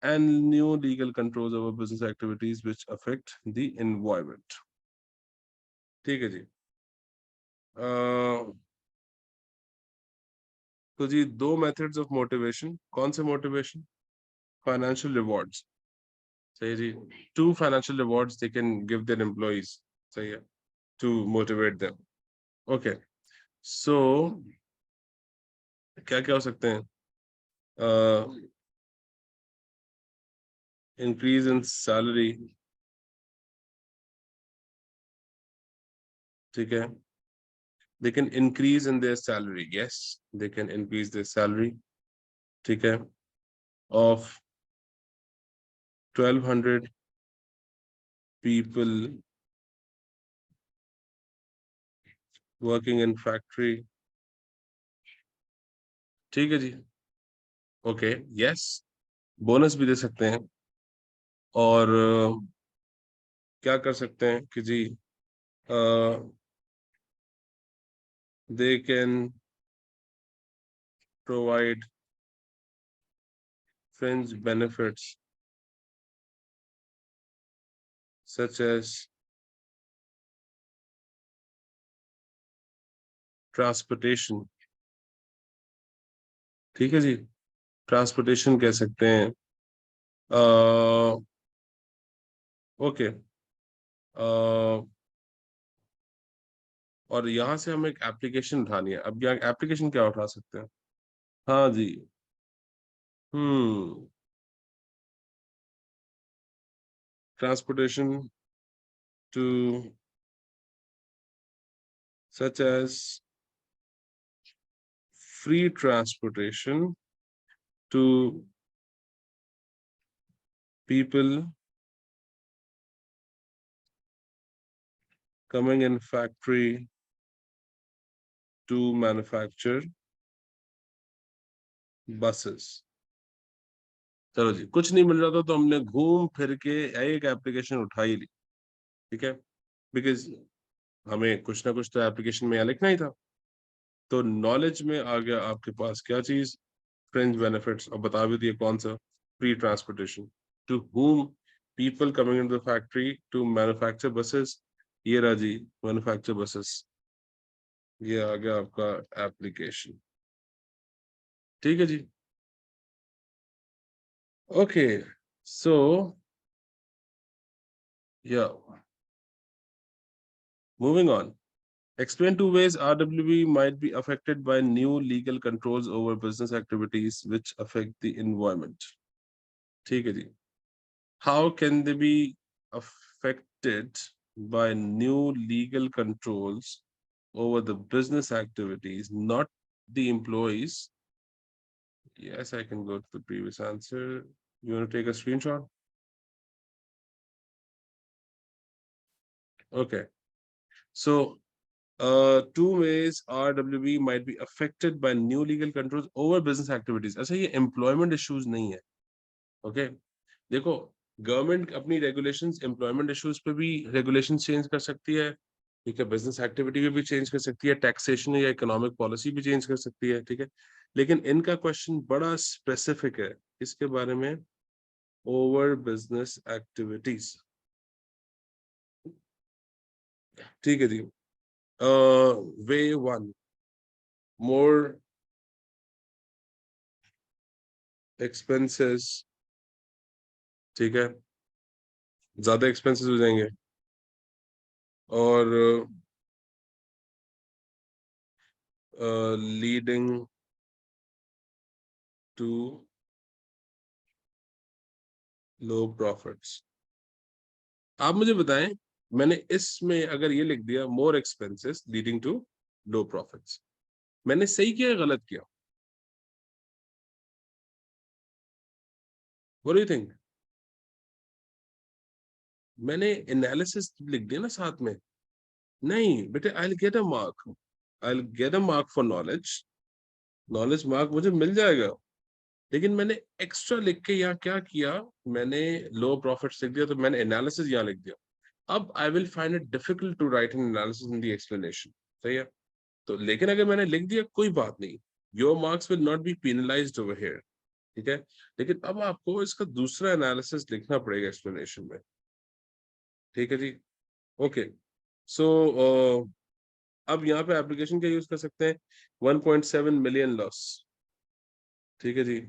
Speaker 1: and new legal controls over business activities which affect the environment। ठीक है जी, तो जी 2 methods of motivation, कौन से motivation? Financial rewards. सही है जी, 2 financial rewards they can give their employees. सही है, to motivate them. Okay, सो क्या क्या हो सकते हैं? Increase in salary. ठीक है, they can increase in their salary। yes, they can increase their salary। ठीक है, of 1200 people working in factory। ठीक है जी, ओके, यस, बोनस भी दे सकते हैं। और क्या कर सकते हैं कि जी they can provide fringe benefits such as transportation. ठीक है जी, ट्रांसपोर्टेशन कह सकते हैं। ओके, और यहाँ से हम एक एप्लीकेशन उठानी है। अब यहाँ एप्लीकेशन क्या उठा सकते हैं? हाँ जी, hmm, transportation to such as free transportation to people coming in factory to manufacture buses। चलो जी, कुछ नहीं मिल रहा था तो हमने घूम फिर के एक एप्लीकेशन उठा ही ली। ठीक है, बिकॉज हमें कुछ ना कुछ तो एप्लीकेशन में यहाँ लिखना ही था। तो नॉलेज में आ गया आपके पास क्या चीज? Fringe benefits. और बता भी दिए कौन सा? Free transportation to whom people coming into the factory to manufacture buses। ये रहा जी, मैन्युफैक्चर बसेस। ये आ गया आपका एप्लीकेशन। ठीक है जी। ओके, सो या moving on, explain two ways RWB might be affected by new legal controls over business activities which affect the environment. ठीक है जी। How can they be affected by new legal controls over the business activities, not the employees? Yes, I can go to the previous answer. You want to take a screenshot? Okay. So, two ways RWB might be affected by new legal controls over business activities. अच्छा, ये employment issues नहीं है. Okay. देखो, government अपनी regulations employment issues पे भी regulation change कर सकती है, ठीक है, बिजनेस एक्टिविटी पे भी चेंज कर सकती है, टैक्सेशन या इकोनॉमिक पॉलिसी भी चेंज कर सकती है, ठीक है। लेकिन इनका क्वेश्चन बड़ा स्पेसिफिक है, इसके बारे में, ओवर बिजनेस एक्टिविटीज। ठीक है जी। वे वन, मोर एक्सपेंसेस, ठीक है, ज्यादा एक्सपेंसेस हो जाएंगे, और लीडिंग टू लो प्रॉफिट्स। आप मुझे बताएं, मैंने इसमें अगर ये लिख दिया more expenses leading to low profits, मैंने सही किया या गलत किया? What do you think? मैंने एनालिसिस लिख दिया ना साथ में? नहीं बेटे, I will get a mark, I will get a mark for knowledge, knowledge mark मुझे मिल जाएगा। लेकिन मैंने एक्स्ट्रा लिख के यहाँ क्या किया, मैंने लो प्रॉफिट्स लिख दिया, तो मैंने एनालिसिस यहाँ लिख दिया। अब I will find it difficult to write an analysis in the explanation. सही है? तो लेकिन अगर मैंने लिख दिया, कोई बात नहीं, your marks will not be penalised over here, ठीक है। लेकिन अब आपको इसका दूसरा एनालिसिस लिखना पड़ेगा एक्सप्लेनेशन में। ठीक है जी। ओके, सो अब यहाँ पे एप्लीकेशन क्या यूज कर सकते हैं? 1.7 मिलियन लॉस। ठीक है जी।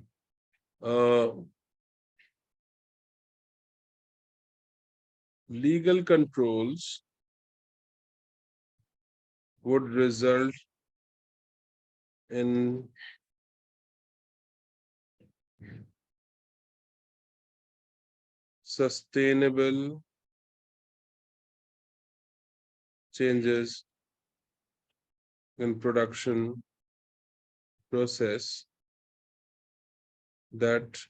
Speaker 1: Legal controls would result in sustainable changes in production process that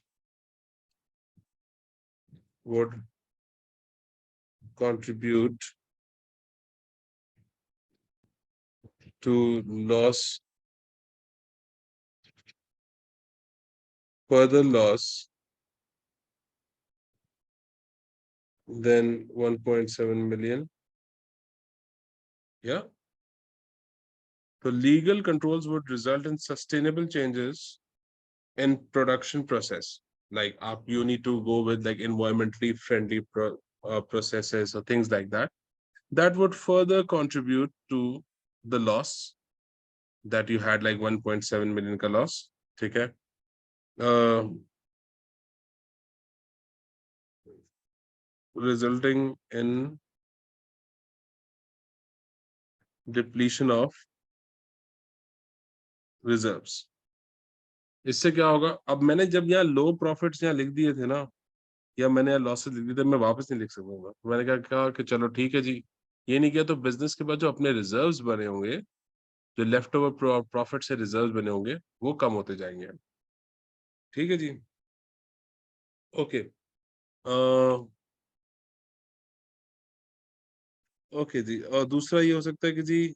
Speaker 1: would contribute to loss, further loss than 1.7 million. Yeah. So legal controls would result in sustainable changes in production process. Like you need to go with like environmentally friendly processes or things like that. That would further contribute to the loss that you had, like 1.7 million का loss. ठीक है? Resulting in depletion of reserves. इससे क्या होगा? अब मैंने जब यहाँ लो प्रॉफिट्स यहाँ लिख दिए थे ना, या मैंने यहाँ लॉसेस लिख दिए थे, मैं वापस नहीं लिख सकूंगा। मैंने क्या कहा कि चलो ठीक है जी, ये नहीं किया तो बिजनेस के बाद जो अपने रिजर्व्स बने होंगे, जो लेफ्ट ओवर प्रॉफिट से रिजर्व्स बने होंगे, वो कम होते जाएंगे। ठीक है जी। ओके, ओके जी। और दूसरा ये हो सकता है कि जी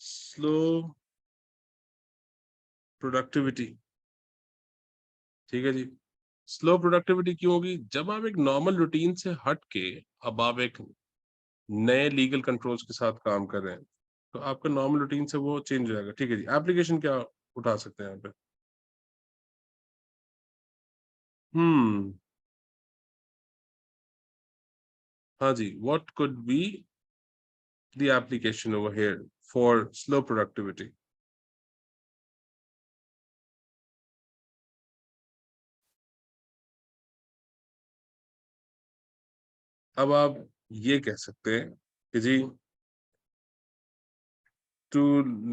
Speaker 1: स्लो प्रोडक्टिविटी। ठीक है जी। स्लो प्रोडक्टिविटी क्यों होगी? जब आप एक नॉर्मल रूटीन से हट के अब आप एक नए लीगल कंट्रोल्स के साथ काम कर रहे हैं, तो आपका नॉर्मल रूटीन से वो चेंज हो जाएगा। ठीक है जी। एप्लीकेशन क्या उठा सकते हैं यहाँ पे? हम्म, हाँ जी, what could be the application over here for slow productivity. अब आप ये कह सकते हैं कि जी to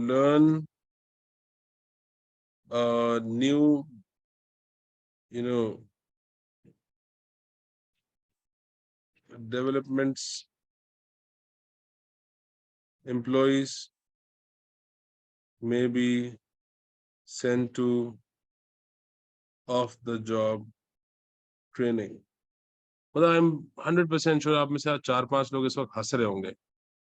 Speaker 1: learn new, you know, developments, employees may be sent to off the job training. मतलब आई एम 100% श्योर आप में से 4-5 लोग इस वक्त हंस रहे होंगे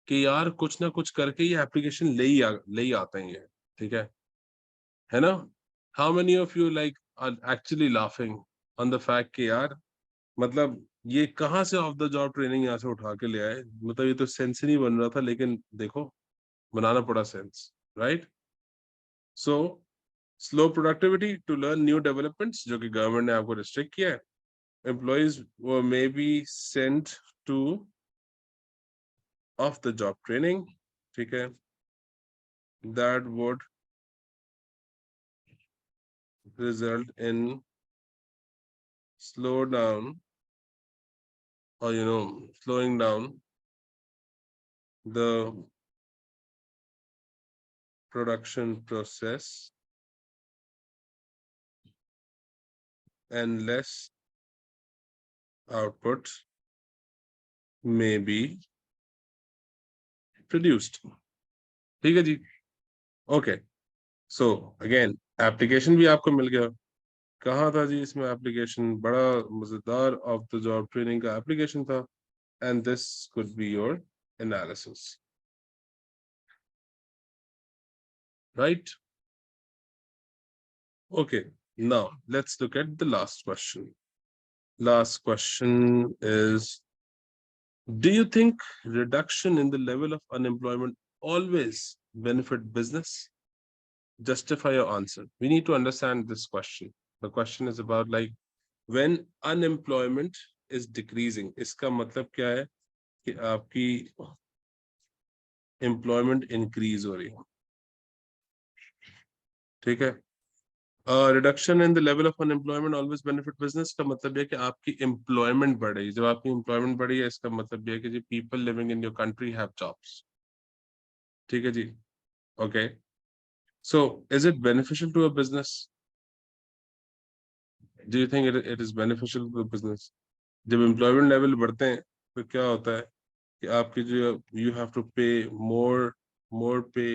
Speaker 1: कि यार कुछ ना कुछ करके ये एप्लीकेशन ले ही आते हैं ये, ठीक है ना? How many of you like are actually laughing on the fact कि यार मतलब ये कहाँ से ऑफ द जॉब ट्रेनिंग यहाँ से उठा के ले आए, मतलब ये तो सेंस ही नहीं बन रहा था, लेकिन देखो बनाना पड़ा sense, right? So slow productivity to learn new developments जो कि गवर्नमेंट ने आपको रिस्ट्रिक्ट किया है. Employees may be sent to off the job training, ठीक है, that would result in slow down or slowing down the production process and less output may be produced. ठीक है जी. ओके, सो अगेन एप्लीकेशन भी आपको मिल गया. कहाँ था जी इसमें एप्लीकेशन? बड़ा मजेदार ऑफ द जॉब ट्रेनिंग का एप्लीकेशन था. And this could be your analysis, right? Okay, now let's look at the last question. Last question is, do you think reduction in the level of unemployment always benefit business? Justify your answer. We need to understand this question. The question is about like when unemployment is decreasing, इसका मतलब क्या है कि आपकी employment increase हो रही है, ठीक है? Reduction in the level of unemployment always benefit business का मतलब है कि आपकी एम्प्लॉयमेंट बढ़ रही है. जब आपकी एम्प्लॉयमेंट बढ़ी है इसका मतलब है कि जी people living in your country have jobs. ठीक है जी. Okay, so is it beneficial to a business? Do you think it is beneficial to business? जब एम्प्लॉयमेंट लेवल बढ़ते हैं तो क्या होता है कि आपकी जो यू हैव टू पे मोर मोर पे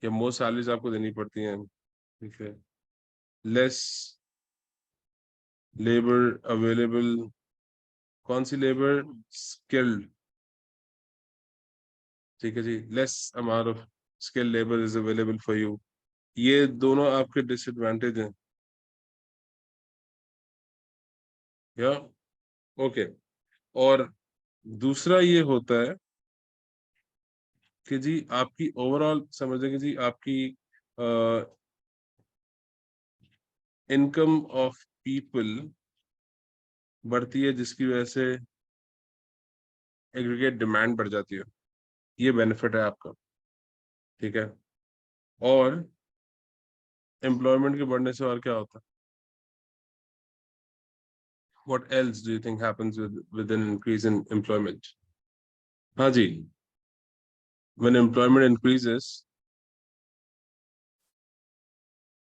Speaker 1: या मोर सैलरीज आपको देनी पड़ती हैं, ठीक है, लेस लेबर अवेलेबल. कौन सी लेबर? स्किल्ड. ठीक है जी. Less amount of skill labour is available for you. ये दोनों आपके डिसएडवांटेज हैं, या ओके. और दूसरा ये होता है कि जी आपकी ओवरऑल समझ कि जी आपकी इनकम ऑफ पीपल बढ़ती है जिसकी वजह से एग्रीगेट डिमांड बढ़ जाती है. ये बेनिफिट है आपका, ठीक है. और एम्प्लॉयमेंट के बढ़ने से और क्या होता है? What else do you think happens with an increase in employment? हाँ जी. When employment increases,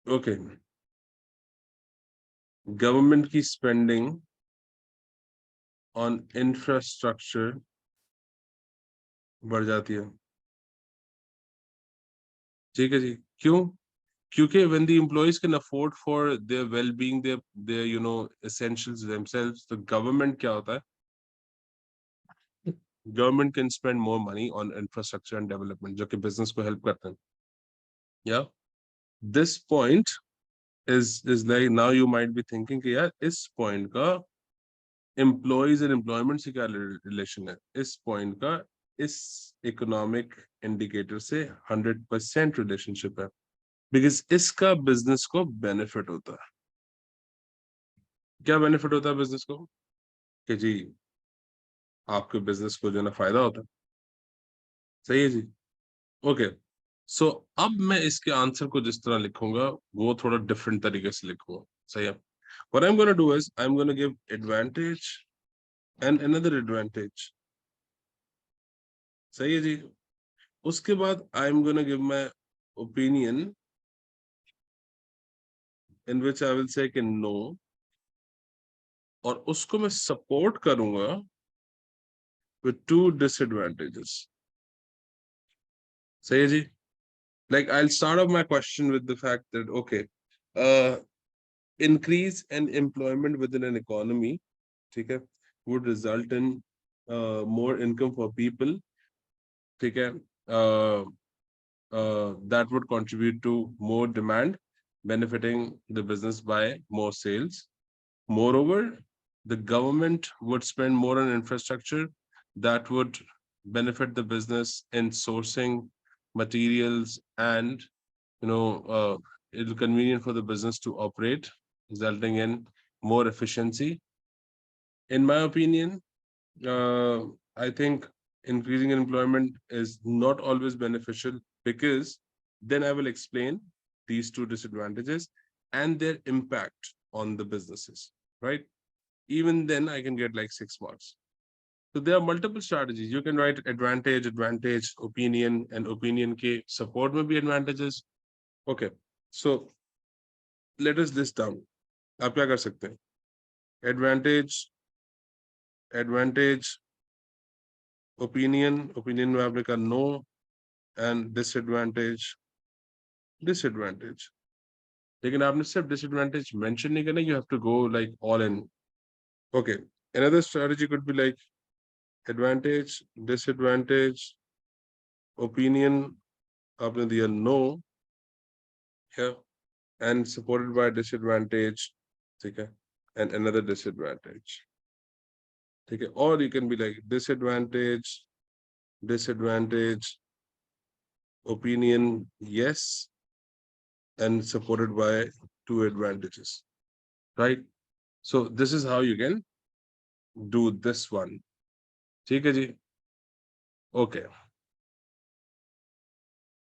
Speaker 1: okay, government की spending on infrastructure बढ़ जाती है. ठीक है जी. क्यों? क्योंकि when the employees can afford for their well-being, their essentials themselves, the government क्या होता है? Government can spend more money on infrastructure and development जो कि business को help करते हैं. Yeah, this point is like now you might be thinking कि यार इस point का employees and employment से क्या relation है? इस point का इस economic indicator से 100% relationship है. Because इसका business को benefit होता है. क्या benefit होता है business को? कि जी आपके business को जो ना फायदा होता है. सही है जी? ओके, सो अब मैं इसके आंसर को जिस तरह लिखूंगा वो थोड़ा डिफरेंट तरीके से लिखूंगा, सही है? What I'm gonna do is I'm gonna give advantage and another advantage, सही है जी? उसके बाद I'm gonna give my opinion in which I will say कि no, और उसको मैं सपोर्ट करूंगा with two disadvantages, सही है जी? Like I'll start off my question with the fact that okay, uh, increase in employment within an economy, ठीक है, would result in more income for people, ठीक है, that would contribute to more demand, benefiting the business by more sales. Moreover, the government would spend more on infrastructure that would benefit the business in sourcing materials, and it'll convenient for the business to operate, resulting in more efficiency. In my opinion, uh, I think increasing employment is not always beneficial, because then I will explain these two disadvantages and their impact on the businesses, right? Even then I can get like 6 marks. So there are multiple strategies. You can write advantage, advantage, opinion, and opinion ke support may be advantages. Okay, so let us list down. आप क्या कर सकते हैं? Advantage, advantage, opinion में आपने कहा no, and disadvantage, disadvantage. लेकिन आपने सिर्फ disadvantage mention नहीं करना. You have to go like all in. Okay, another strategy could be like advantage, disadvantage, opinion, आपने दिया no here, and supported by disadvantage, ठीक है, and another disadvantage, ठीक है, or you can be like disadvantage, disadvantage, opinion yes, and supported by two advantages, right? So this is how you can do this one, ठीक है जी? Okay.